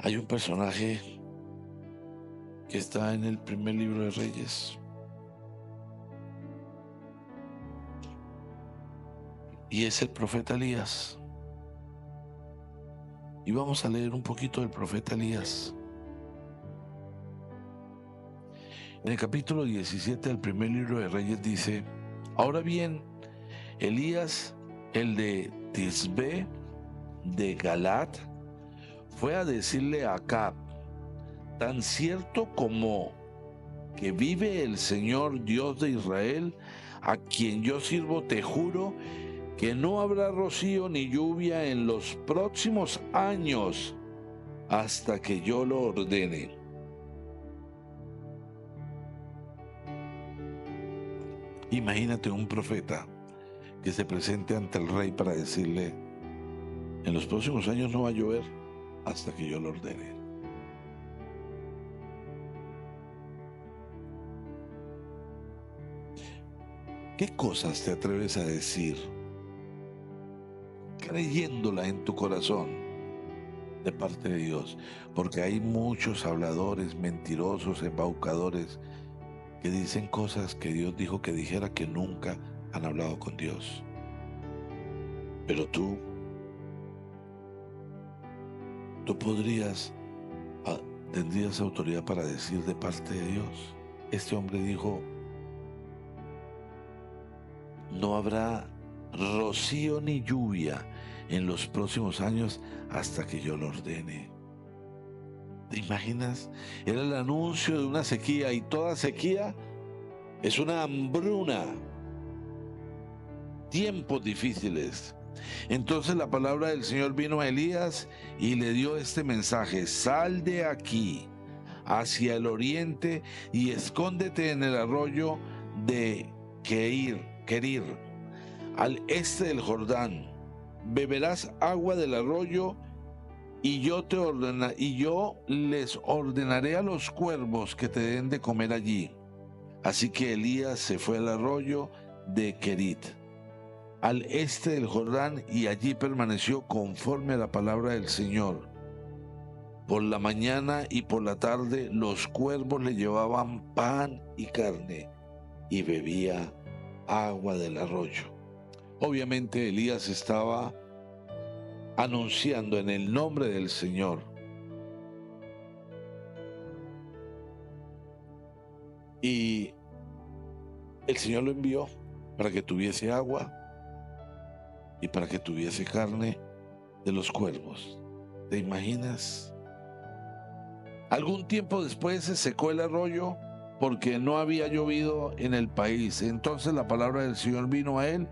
Hay un personaje que está en el primer libro de Reyes y es el profeta Elías. Y vamos a leer un poquito del profeta Elías. En el capítulo 17 del primer libro de Reyes dice: ahora bien, Elías, el de Tisbe de Galat, fue a decirle a Acab: tan cierto como que vive el Señor Dios de Israel, a quien yo sirvo, te juro que no habrá rocío ni lluvia en los próximos años hasta que yo lo ordene. Imagínate un profeta que se presente ante el rey para decirle: en los próximos años no va a llover hasta que yo lo ordene. ¿Qué cosas te atreves a decir creyéndola en tu corazón de parte de Dios? Porque hay muchos habladores, mentirosos, embaucadores que dicen cosas que Dios dijo que dijera, que nunca han hablado con Dios. Pero tú tendrías autoridad para decir de parte de Dios. Este hombre dijo: no habrá rocío ni lluvia en los próximos años hasta que yo lo ordene. ¿Te imaginas? Era el anuncio de una sequía, y toda sequía es una hambruna, tiempos difíciles. Entonces la palabra del Señor vino a Elías y le dio este mensaje: sal de aquí hacia el oriente y escóndete en el arroyo de Kerir, al este del Jordán. Beberás agua del arroyo y yo les ordenaré a los cuervos que te den de comer allí. Así que Elías se fue al arroyo de Kerit, al este del Jordán, y allí permaneció conforme a la palabra del Señor. Por la mañana y por la tarde los cuervos le llevaban pan y carne, y bebía agua del arroyo. Obviamente Elías estaba anunciando en el nombre del Señor. Y el Señor lo envió para que tuviese agua y para que tuviese carne de los cuervos. ¿Te imaginas? Algún tiempo después se secó el arroyo porque no había llovido en el país. Entonces la palabra del Señor vino a él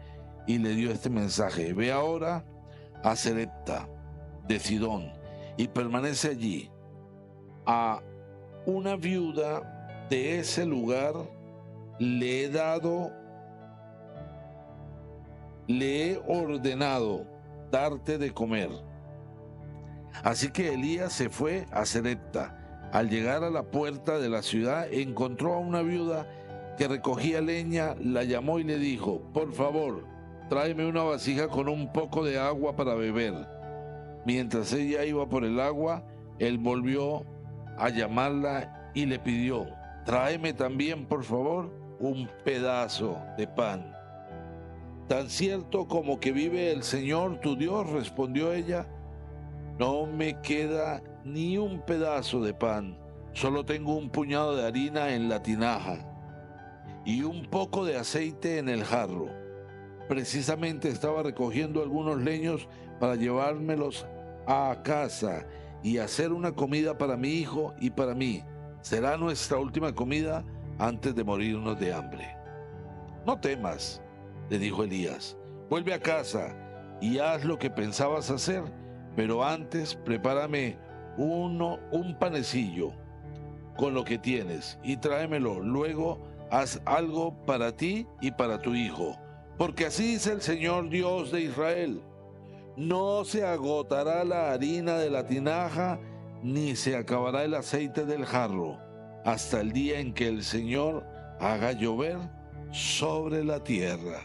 y le dio este mensaje: ve ahora a Sarepta de Sidón y permanece allí. A una viuda de ese lugar le he ordenado darte de comer. Así que Elías se fue a Sarepta. Al llegar a la puerta de la ciudad, encontró a una viuda que recogía leña, la llamó y le dijo: por favor, tráeme una vasija con un poco de agua para beber. Mientras ella iba por el agua, él volvió a llamarla y le pidió: tráeme también, por favor, un pedazo de pan. Tan cierto como que vive el Señor tu Dios, respondió ella, no me queda ni un pedazo de pan, solo tengo un puñado de harina en la tinaja y un poco de aceite en el jarro. Precisamente estaba recogiendo algunos leños para llevármelos a casa y hacer una comida para mi hijo y para mí. Será nuestra última comida antes de morirnos de hambre. No temas, le dijo Elías, vuelve a casa y haz lo que pensabas hacer, pero antes prepárame un panecillo con lo que tienes y tráemelo. Luego haz algo para ti y para tu hijo, porque así dice el Señor Dios de Israel: no se agotará la harina de la tinaja, ni se acabará el aceite del jarro, hasta el día en que el Señor haga llover sobre la tierra.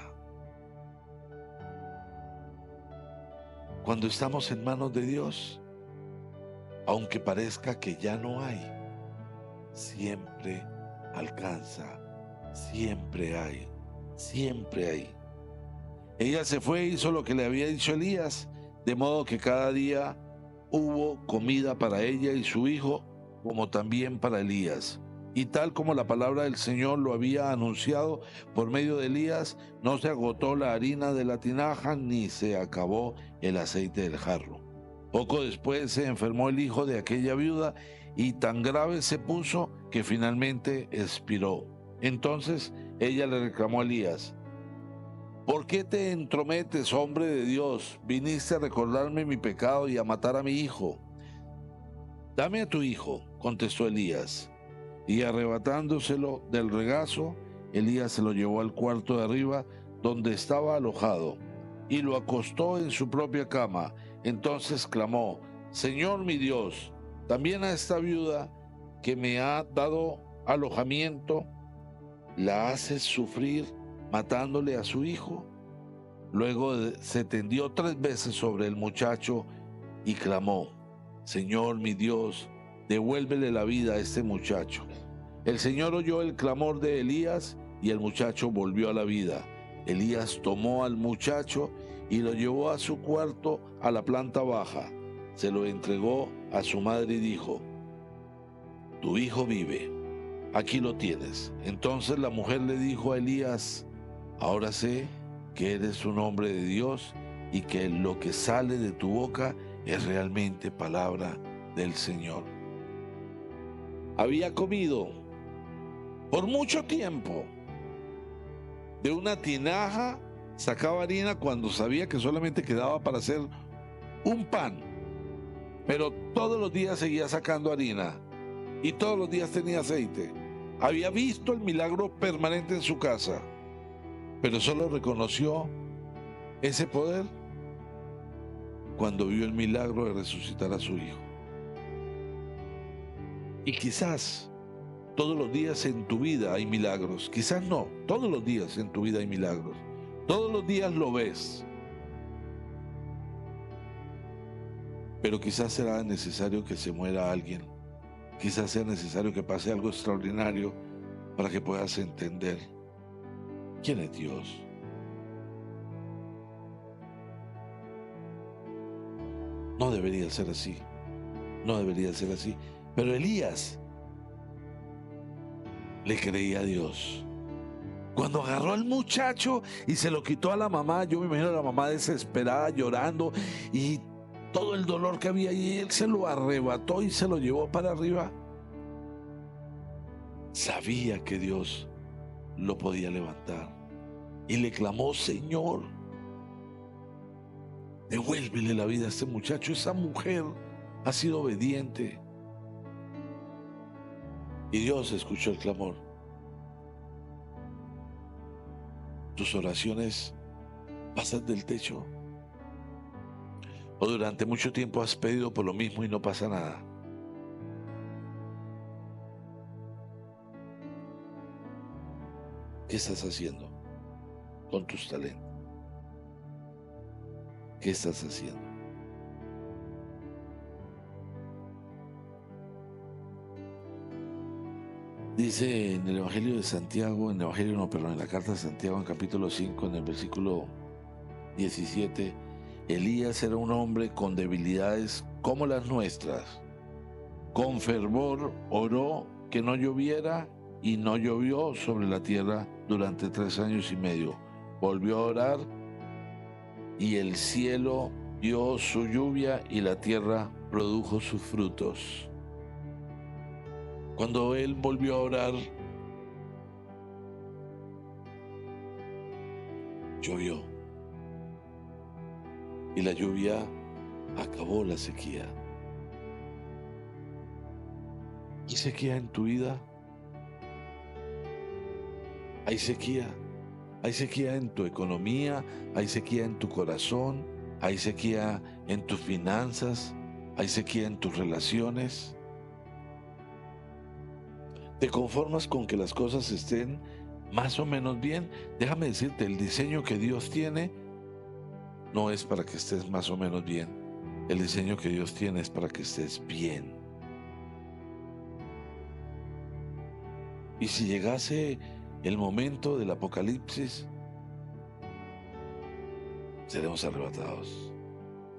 Cuando estamos en manos de Dios, aunque parezca que ya no hay, siempre alcanza, siempre hay, siempre hay. Ella se fue e hizo lo que le había dicho Elías, de modo que cada día hubo comida para ella y su hijo, como también para Elías. Y tal como la palabra del Señor lo había anunciado por medio de Elías, no se agotó la harina de la tinaja ni se acabó el aceite del jarro. Poco después se enfermó el hijo de aquella viuda y tan grave se puso que finalmente expiró. Entonces ella le reclamó a Elías: ¿por qué te entrometes, hombre de Dios? Viniste a recordarme mi pecado y a matar a mi hijo. Dame a tu hijo, contestó Elías. Y arrebatándoselo del regazo, Elías se lo llevó al cuarto de arriba, donde estaba alojado, y lo acostó en su propia cama. Entonces clamó: Señor mi Dios, también a esta viuda que me ha dado alojamiento, ¿la haces sufrir matándole a su hijo? Luego se tendió 3 veces sobre el muchacho y clamó: Señor mi Dios, devuélvele la vida a este muchacho. El Señor oyó el clamor de Elías y el muchacho volvió a la vida. Elías tomó al muchacho y lo llevó a su cuarto a la planta baja. Se lo entregó a su madre y dijo: tu hijo vive, aquí lo tienes. Entonces la mujer le dijo a Elías: ahora sé que eres un hombre de Dios y que lo que sale de tu boca es realmente palabra del Señor. Había comido por mucho tiempo de una tinaja, sacaba harina cuando sabía que solamente quedaba para hacer un pan, pero todos los días seguía sacando harina y todos los días tenía aceite. Había visto el milagro permanente en su casa, pero solo reconoció ese poder cuando vio el milagro de resucitar a su hijo. Y quizás todos los días en tu vida hay milagros, quizás no, todos los días en tu vida hay milagros, todos los días lo ves, pero quizás será necesario que se muera alguien, quizás sea necesario que pase algo extraordinario para que puedas entender quién es Dios. No debería ser así, no debería ser así, pero Elías le creía a Dios. Cuando agarró al muchacho y se lo quitó a la mamá, yo me imagino a la mamá desesperada, llorando, y todo el dolor que había allí, él se lo arrebató y se lo llevó para arriba. Sabía que Dios lo podía levantar y le clamó: Señor, devuélvele la vida a este muchacho. Esa mujer ha sido obediente. Y Dios escuchó el clamor. Tus oraciones pasan del techo. O durante mucho tiempo has pedido por lo mismo y no pasa nada. ¿Qué estás haciendo con tus talentos? ¿Qué estás haciendo? Dice en el Evangelio de Santiago, en la carta de Santiago, en capítulo 5, en el versículo 17, Elías era un hombre con debilidades como las nuestras. Con fervor oró que no lloviera y no llovió sobre la tierra durante 3 años y medio. Volvió a orar y el cielo dio su lluvia y la tierra produjo sus frutos. Cuando él volvió a orar, llovió. Y la lluvia acabó la sequía. ¿Hay sequía en tu vida? ¿Hay sequía? ¿Hay sequía en tu economía? ¿Hay sequía en tu corazón? ¿Hay sequía en tus finanzas? ¿Hay sequía en tus relaciones? ¿Te conformas con que las cosas estén más o menos bien? Déjame decirte, el diseño que Dios tiene no es para que estés más o menos bien. El diseño que Dios tiene es para que estés bien. Y si llegase el momento del apocalipsis, seremos arrebatados.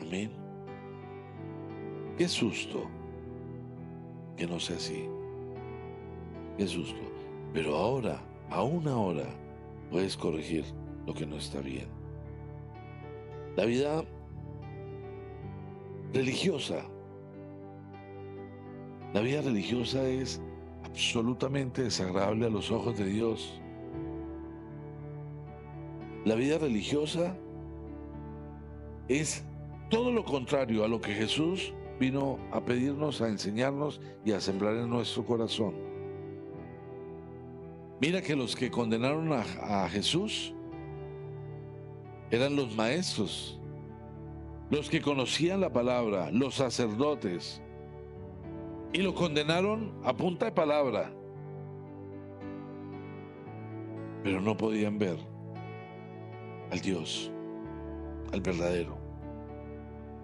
Amén. Qué susto que no sea así. qué susto. Pero ahora, aún ahora, puedes corregir lo que no está bien. La vida religiosa, la vida religiosa es absolutamente desagradable a los ojos de Dios. La vida religiosa es todo lo contrario a lo que Jesús vino a pedirnos, a enseñarnos y a sembrar en nuestro corazón. Mira que los que condenaron a Jesús eran los maestros, los que conocían la palabra, los sacerdotes, y lo condenaron a punta de palabra, pero no podían ver al Dios, al verdadero.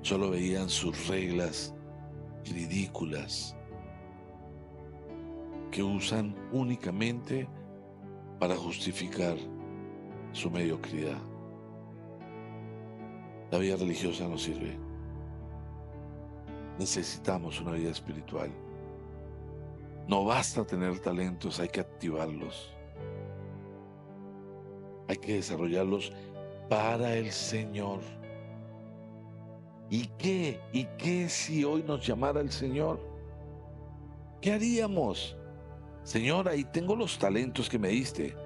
Solo veían sus reglas ridículas que usan únicamente para justificar su mediocridad. La vida religiosa no sirve. Necesitamos una vida espiritual. No basta tener talentos, hay que activarlos. Hay que desarrollarlos para el Señor. ¿Y qué? ¿Y qué si hoy nos llamara el Señor? ¿Qué haríamos? Señor, ahí tengo los talentos que me diste,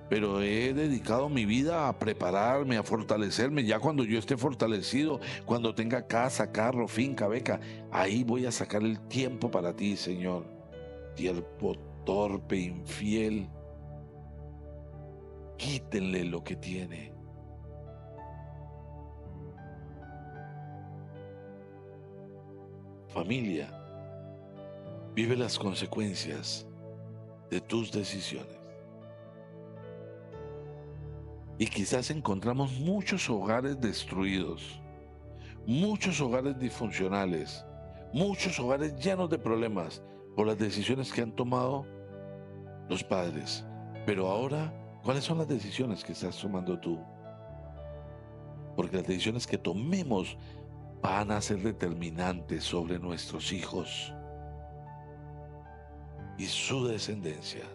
pero he dedicado mi vida a prepararme, a fortalecerme. Ya cuando yo esté fortalecido, cuando tenga casa, carro, finca, beca, ahí voy a sacar el tiempo para ti, Señor. Tiempo torpe, infiel. Quítenle lo que tiene. Familia, vive las consecuencias de tus decisiones. Y quizás encontramos muchos hogares destruidos, muchos hogares disfuncionales, muchos hogares llenos de problemas por las decisiones que han tomado los padres. Pero ahora, ¿cuáles son las decisiones que estás tomando tú? Porque las decisiones que tomemos van a ser determinantes sobre nuestros hijos y su descendencia.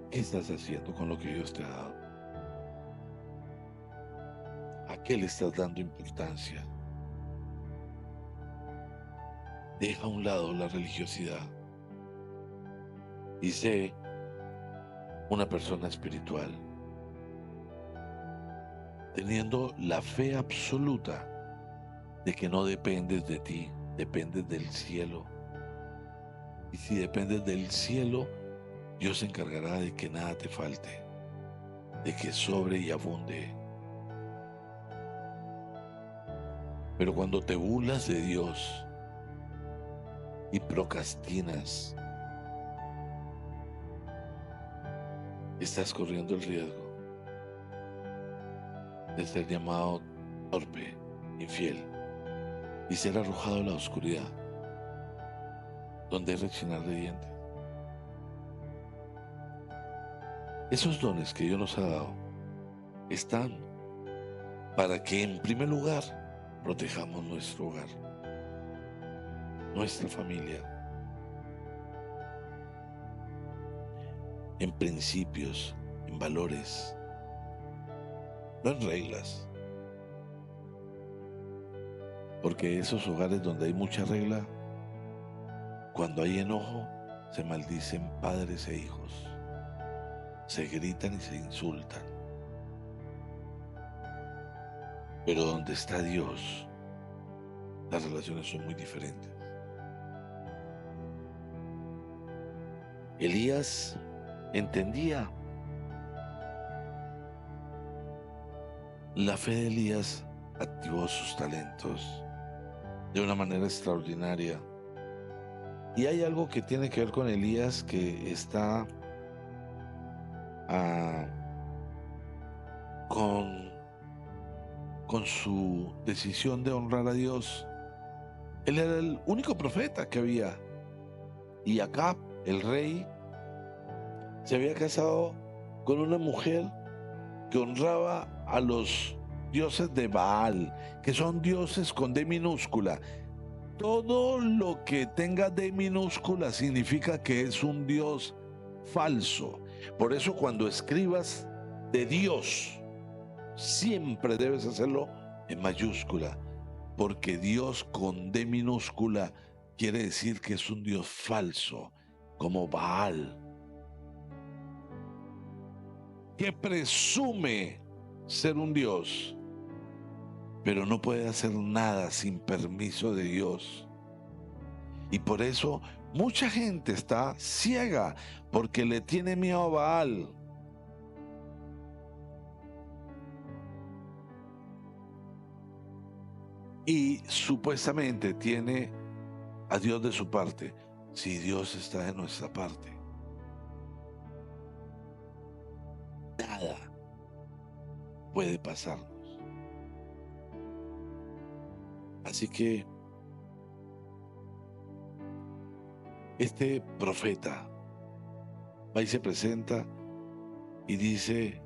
¿Qué estás haciendo con lo que Dios te ha dado? ¿A qué le estás dando importancia? Deja a un lado la religiosidad y sé una persona espiritual, teniendo la fe absoluta de que no dependes de ti, dependes del cielo. Y si dependes del cielo, Dios se encargará de que nada te falte, de que sobre y abunde. Pero cuando te burlas de Dios y procrastinas, estás corriendo el riesgo de ser llamado torpe, infiel y ser arrojado a la oscuridad, donde hay rechinar de dientes. Esos dones que Dios nos ha dado están para que en primer lugar protejamos nuestro hogar, nuestra familia, en principios, en valores, no en reglas. Porque esos hogares donde hay mucha regla, cuando hay enojo, se maldicen padres e hijos, se gritan y se insultan. Pero donde está Dios, las relaciones son muy diferentes. Elías entendía. La fe de Elías activó sus talentos de una manera extraordinaria. Y hay algo que tiene que ver con Elías que está con su decisión de honrar a Dios. Él era el único profeta que había. Y Acab, el rey, se había casado con una mujer que honraba a los dioses de Baal, que son dioses con D minúscula. Todo lo que tenga D minúscula significa que es un Dios falso. Por eso cuando escribas de Dios, siempre debes hacerlo en mayúscula, porque Dios con D minúscula quiere decir que es un Dios falso, como Baal, que presume ser un Dios, pero no puede hacer nada sin permiso de Dios. Y por eso mucha gente está ciega, porque le tiene miedo a Baal. Y supuestamente tiene a Dios de su parte. Si Dios está de nuestra parte, nada puede pasarnos. Así que este profeta va y se presenta y dice: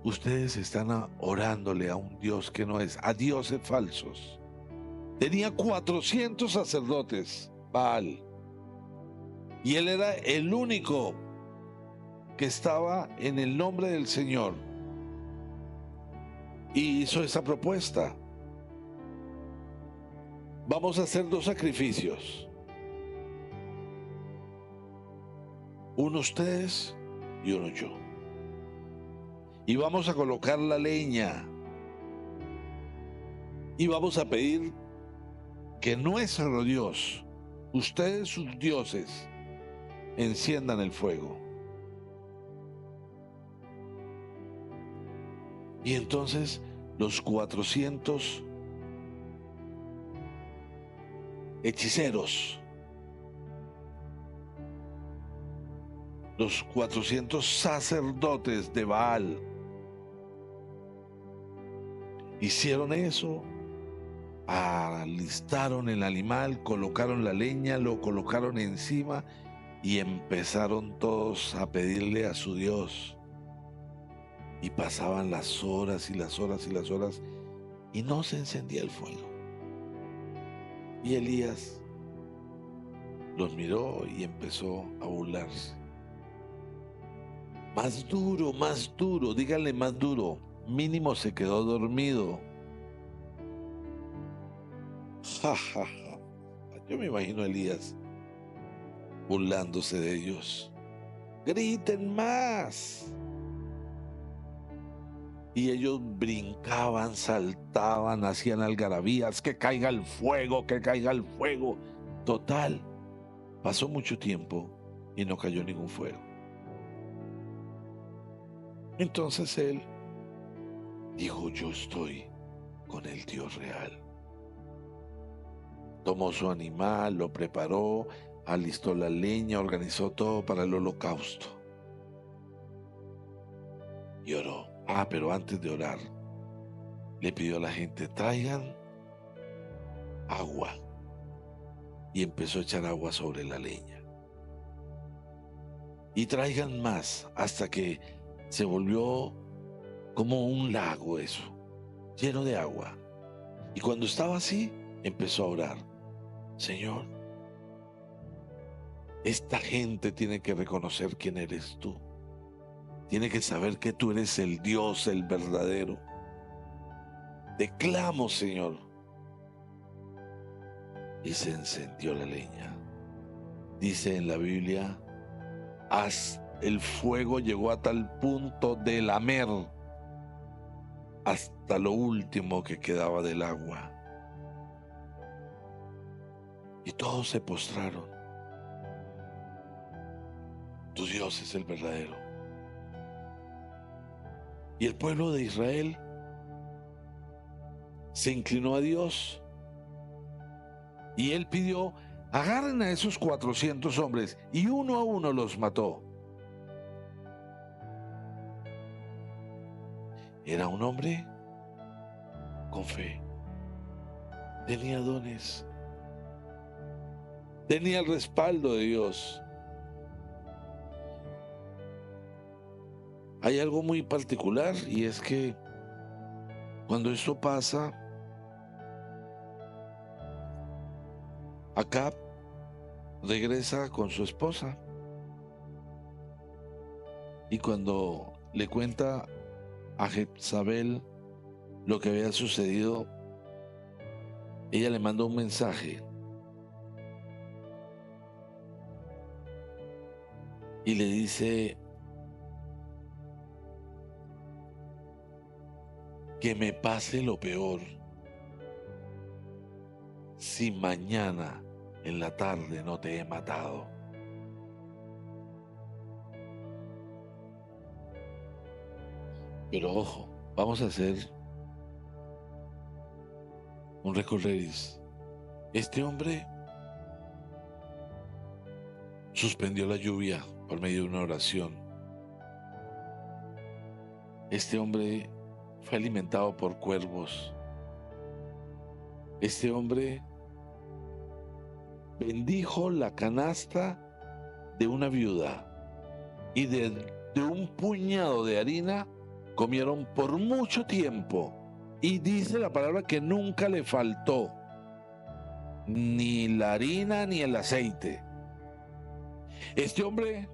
ustedes están orándole a un Dios que no es, a dioses falsos. Tenía 400 sacerdotes, Baal, y él era el único que estaba en el nombre del Señor. Y hizo esa propuesta: vamos a hacer 2 sacrificios, uno ustedes y uno yo, y vamos a colocar la leña y vamos a pedir que nuestro Dios, ustedes sus dioses, enciendan el fuego. Y entonces los 400 hechiceros, los 400 sacerdotes de Baal, hicieron eso, alistaron el animal, colocaron la leña, lo colocaron encima y empezaron todos a pedirle a su Dios. Y pasaban las horas y las horas y las horas y no se encendía el fuego. Y Elías los miró y empezó a burlarse. Más duro, díganle más duro. Mínimo se quedó dormido. Ja, ja, ja. Yo me imagino a Elías burlándose de ellos. ¡Griten más! Y ellos brincaban, saltaban, hacían algarabías, que caiga el fuego, que caiga el fuego. Total, pasó mucho tiempo y no cayó ningún fuego. Entonces él dijo: yo estoy con el Dios real. Tomó su animal, lo preparó, alistó la leña, organizó todo para el holocausto. Y oró. Pero antes de orar, le pidió a la gente: traigan agua. Y empezó a echar agua sobre la leña. Y traigan más, hasta que se volvió como un lago eso, lleno de agua. Y cuando estaba así, empezó a orar: Señor, esta gente tiene que reconocer quién eres tú. Tiene que saber que tú eres el Dios, el verdadero. Te clamo, Señor. Y se encendió la leña. Dice en la Biblia: el fuego llegó a tal punto de lamer hasta lo último que quedaba del agua. Y todos se postraron. Tu Dios es el verdadero. Y el pueblo de Israel se inclinó a Dios y él pidió: agarren a esos 400 hombres, y uno a uno los mató. Era un hombre con fe, tenía dones, tenía el respaldo de Dios. Hay algo muy particular, y es que cuando esto pasa, Acab regresa con su esposa y cuando le cuenta a Jezabel lo que había sucedido, ella le manda un mensaje y le dice que me pase lo peor si mañana en la tarde no te he matado. Pero ojo, vamos a hacer un recorrido. Este hombre suspendió la lluvia por medio de una oración. Este hombre fue alimentado por cuervos. Este hombre bendijo la canasta de una viuda y de un puñado de harina comieron por mucho tiempo. Y dice la palabra que nunca le faltó ni la harina ni el aceite. Este hombre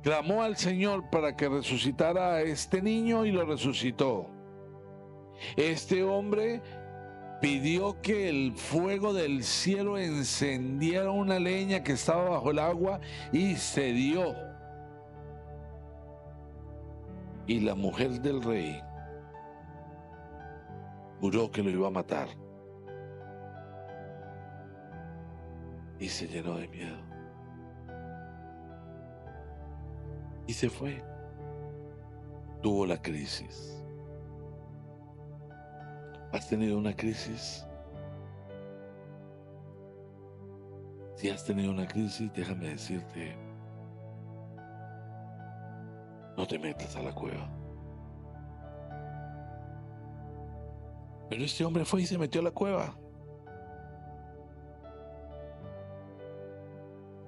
clamó al Señor para que resucitara a este niño y lo resucitó. Este hombre pidió que el fuego del cielo encendiera una leña que estaba bajo el agua y se dio. Y la mujer del rey juró que lo iba a matar. Y se llenó de miedo. Y se fue. Tuvo la crisis. ¿Has tenido una crisis? Si has tenido una crisis, déjame decirte, no te metas a la cueva. Pero este hombre fue y se metió a la cueva.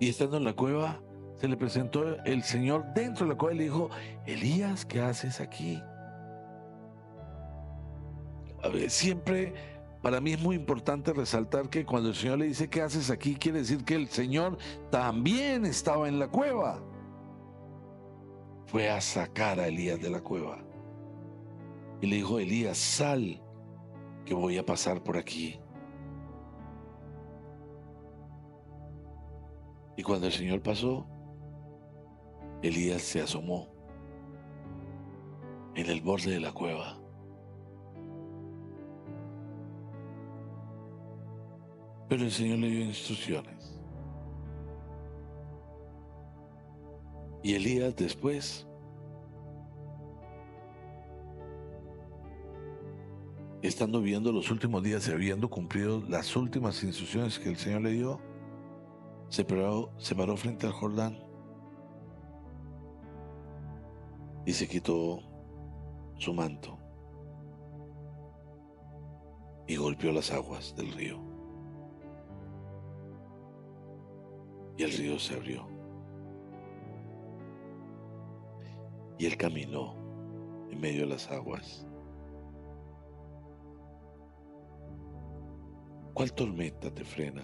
Y estando en la cueva, se le presentó el Señor dentro de la cueva y le dijo: Elías, ¿qué haces aquí? A ver, siempre para mí es muy importante resaltar que cuando el Señor le dice ¿qué haces aquí?, quiere decir que el Señor también estaba en la cueva. Fue a sacar a Elías de la cueva y le dijo: Elías, sal, que voy a pasar por aquí. Y cuando el Señor pasó, Elías se asomó en el borde de la cueva. Pero el Señor le dio instrucciones. Y Elías después, estando viviendo los últimos días y habiendo cumplido las últimas instrucciones que el Señor le dio, se paró frente al Jordán y se quitó su manto y golpeó las aguas del río. Y el río se abrió. Y él caminó en medio de las aguas. ¿Cuál tormenta te frena?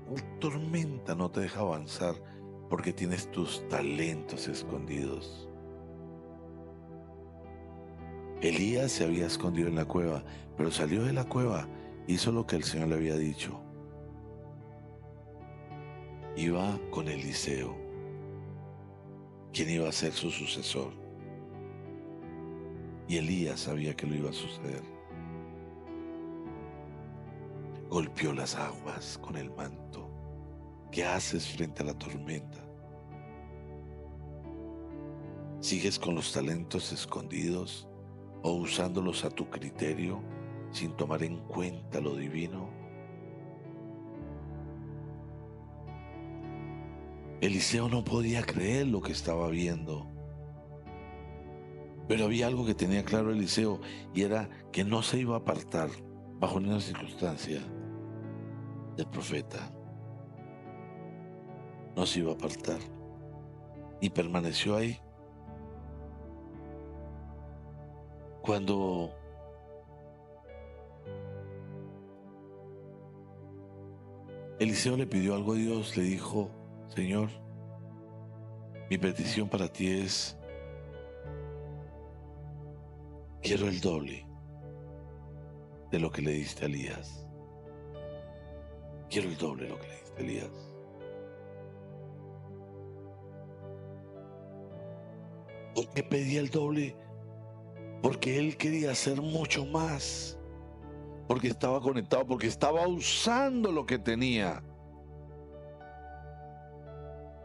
¿Cuál tormenta no te deja avanzar porque tienes tus talentos escondidos? Elías se había escondido en la cueva, pero salió de la cueva, hizo lo que el Señor le había dicho. Iba con Eliseo, quien iba a ser su sucesor. Y Elías sabía que lo iba a suceder. Golpeó las aguas con el manto. ¿Qué haces frente a la tormenta? ¿Sigues con los talentos escondidos o usándolos a tu criterio sin tomar en cuenta lo divino? Eliseo no podía creer lo que estaba viendo. Pero había algo que tenía claro Eliseo, y era que no se iba a apartar bajo ninguna circunstancia del profeta. No se iba a apartar. Y permaneció ahí. Cuando Eliseo le pidió algo a Dios, le dijo: Señor, mi petición para ti es: quiero el doble de lo que le diste a Elías. Quiero el doble de lo que le diste a Elías. ¿Por qué pedía el doble? Porque él quería hacer mucho más. Porque estaba conectado, porque estaba usando lo que tenía.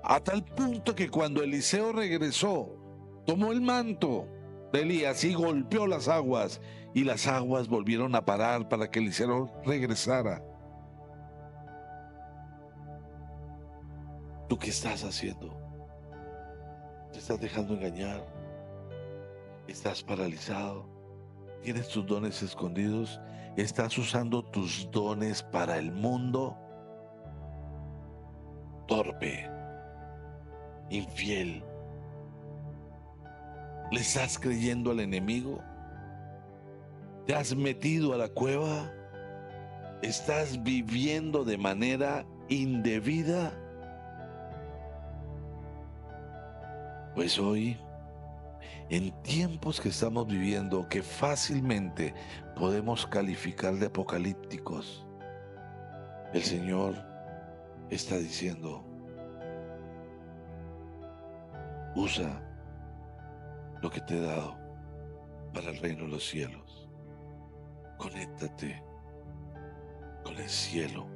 A tal punto que cuando Eliseo regresó, tomó el manto de Elías y golpeó las aguas, y las aguas volvieron a parar para que Eliseo regresara. ¿Tú qué estás haciendo? ¿Te estás dejando engañar? ¿Estás paralizado? ¿Tienes tus dones escondidos? ¿Estás usando tus dones para el mundo? Torpe, infiel. ¿Le estás creyendo al enemigo? ¿Te has metido a la cueva? ¿Estás viviendo de manera indebida? Pues hoy, en tiempos que estamos viviendo, que fácilmente podemos calificar de apocalípticos, el Señor está diciendo: usa lo que te he dado para el reino de los cielos. Conéctate con el cielo.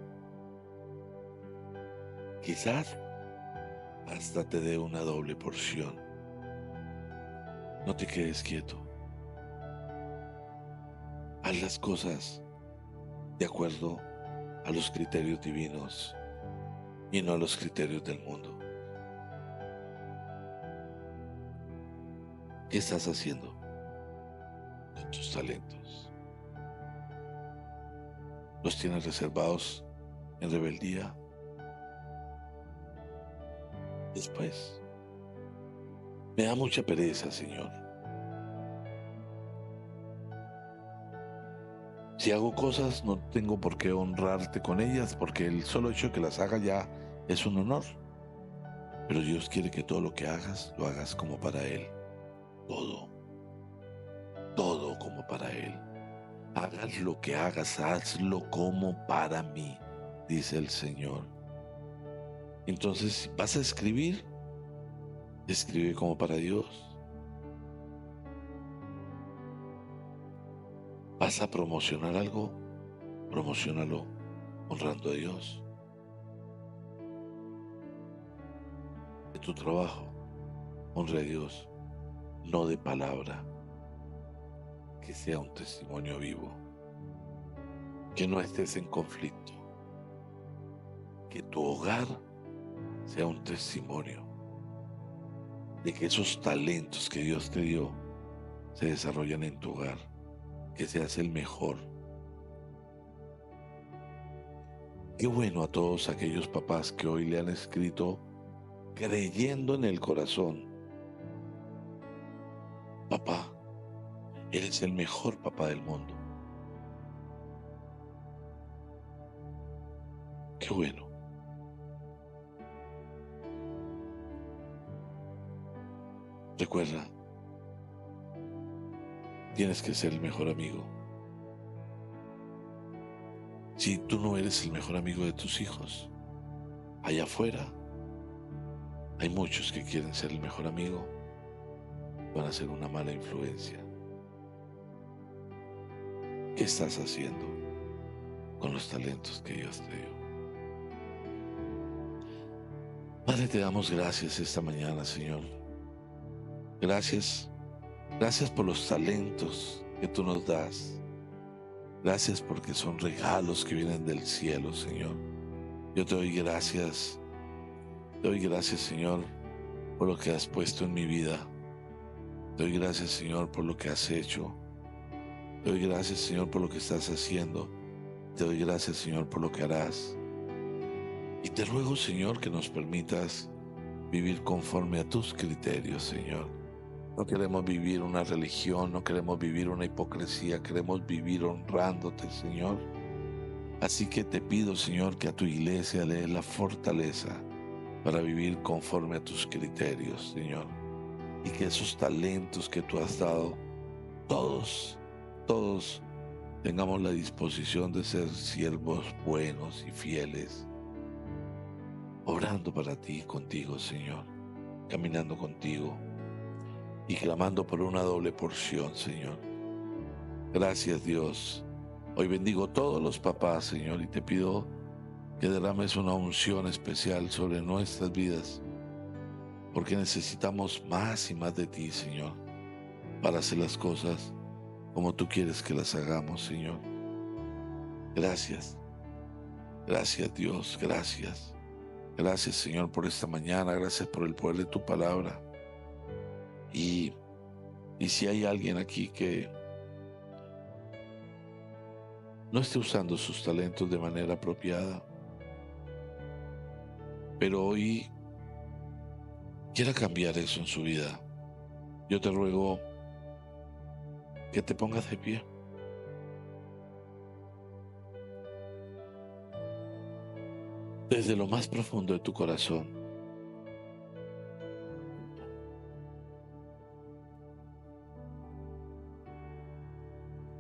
Quizás hasta te dé una doble porción. No te quedes quieto. Haz las cosas de acuerdo a los criterios divinos y no a los criterios del mundo. ¿Qué estás haciendo con tus talentos? ¿Los tienes reservados en rebeldía? Después, me da mucha pereza, Señor. Si hago cosas, no tengo por qué honrarte con ellas, porque el solo hecho de que las haga ya es un honor. Pero Dios quiere que todo lo que hagas, lo hagas como para Él. Todo como para Él. Hagas lo que hagas, hazlo como para mí, dice el Señor. Entonces, si vas a escribir, escribe como para Dios. ¿Vas a promocionar algo? Promociónalo honrando a Dios. De tu trabajo, honra a Dios, no de palabra. Que sea un testimonio vivo. Que no estés en conflicto. Que tu hogar sea un testimonio de que esos talentos que Dios te dio se desarrollan en tu hogar. Que seas el mejor. Qué bueno a todos aquellos papás que hoy le han escrito creyendo en el corazón: papá, eres el mejor papá del mundo. Qué bueno. Recuerda, tienes que ser el mejor amigo. Si tú no eres el mejor amigo de tus hijos, allá afuera hay muchos que quieren ser el mejor amigo, van a ser una mala influencia. ¿Qué estás haciendo con los talentos que Dios te dio? Padre, te damos gracias esta mañana, Señor. Gracias por los talentos que tú nos das. Gracias porque son regalos que vienen del cielo, Señor. Yo te doy gracias. Te doy gracias, Señor, por lo que has puesto en mi vida. Te doy gracias, Señor, por lo que has hecho. Te doy gracias, Señor, por lo que estás haciendo. Te doy gracias, Señor, por lo que harás. Y te ruego, Señor, que nos permitas vivir conforme a tus criterios, Señor. No queremos vivir una religión, no queremos vivir una hipocresía, queremos vivir honrándote, Señor. Así que te pido, Señor, que a tu iglesia le des la fortaleza para vivir conforme a tus criterios, Señor. Y que esos talentos que tú has dado, todos tengamos la disposición de ser siervos buenos y fieles, obrando para ti, contigo, Señor, caminando contigo y clamando por una doble porción, Señor. Gracias, Dios. Hoy bendigo todos los papás, Señor, y te pido que derrames una unción especial sobre nuestras vidas, porque necesitamos más y más de ti, Señor, para hacer las cosas como tú quieres que las hagamos, Señor. Gracias. Gracias, Dios. Gracias. Gracias, Señor, por esta mañana. Gracias por el poder de tu palabra. Y si hay alguien aquí que no esté usando sus talentos de manera apropiada, pero hoy quiera cambiar eso en su vida, yo te ruego que te pongas de pie. Desde lo más profundo de tu corazón,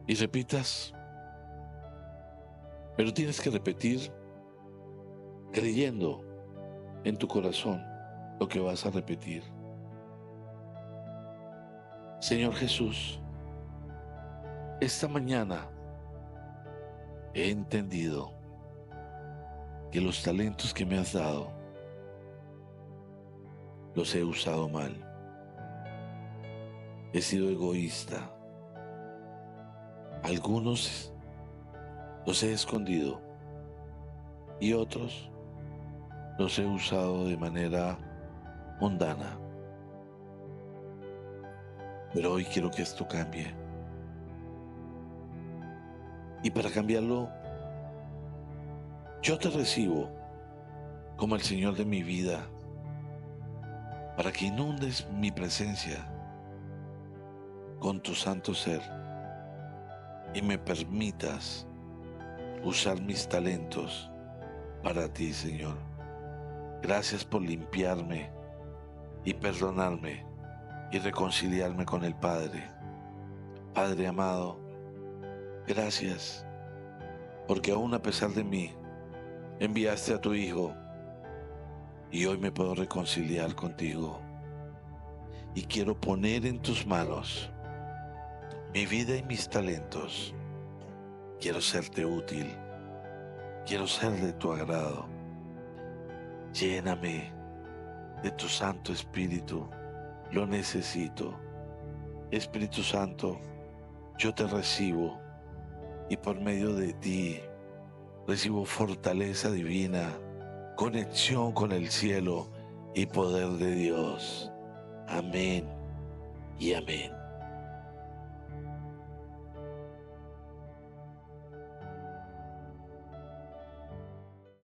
y repitas, pero tienes que repetir creyendo en tu corazón lo que vas a repetir. Señor Jesús, esta mañana he entendido que los talentos que me has dado los he usado mal. He sido egoísta. Algunos los he escondido y otros los he usado de manera mundana. Pero hoy quiero que esto cambie. Y para cambiarlo, yo te recibo como el Señor de mi vida, para que inundes mi presencia con tu santo ser y me permitas usar mis talentos para ti, Señor. Gracias por limpiarme y perdonarme y reconciliarme con el Padre. Padre amado, gracias, porque aún a pesar de mí, enviaste a tu Hijo y hoy me puedo reconciliar contigo. Y quiero poner en tus manos mi vida y mis talentos. Quiero serte útil, quiero ser de tu agrado. Lléname de tu Santo Espíritu, lo necesito. Espíritu Santo, yo te recibo y por medio de ti recibo fortaleza divina, conexión con el cielo y poder de Dios. Amén y amén.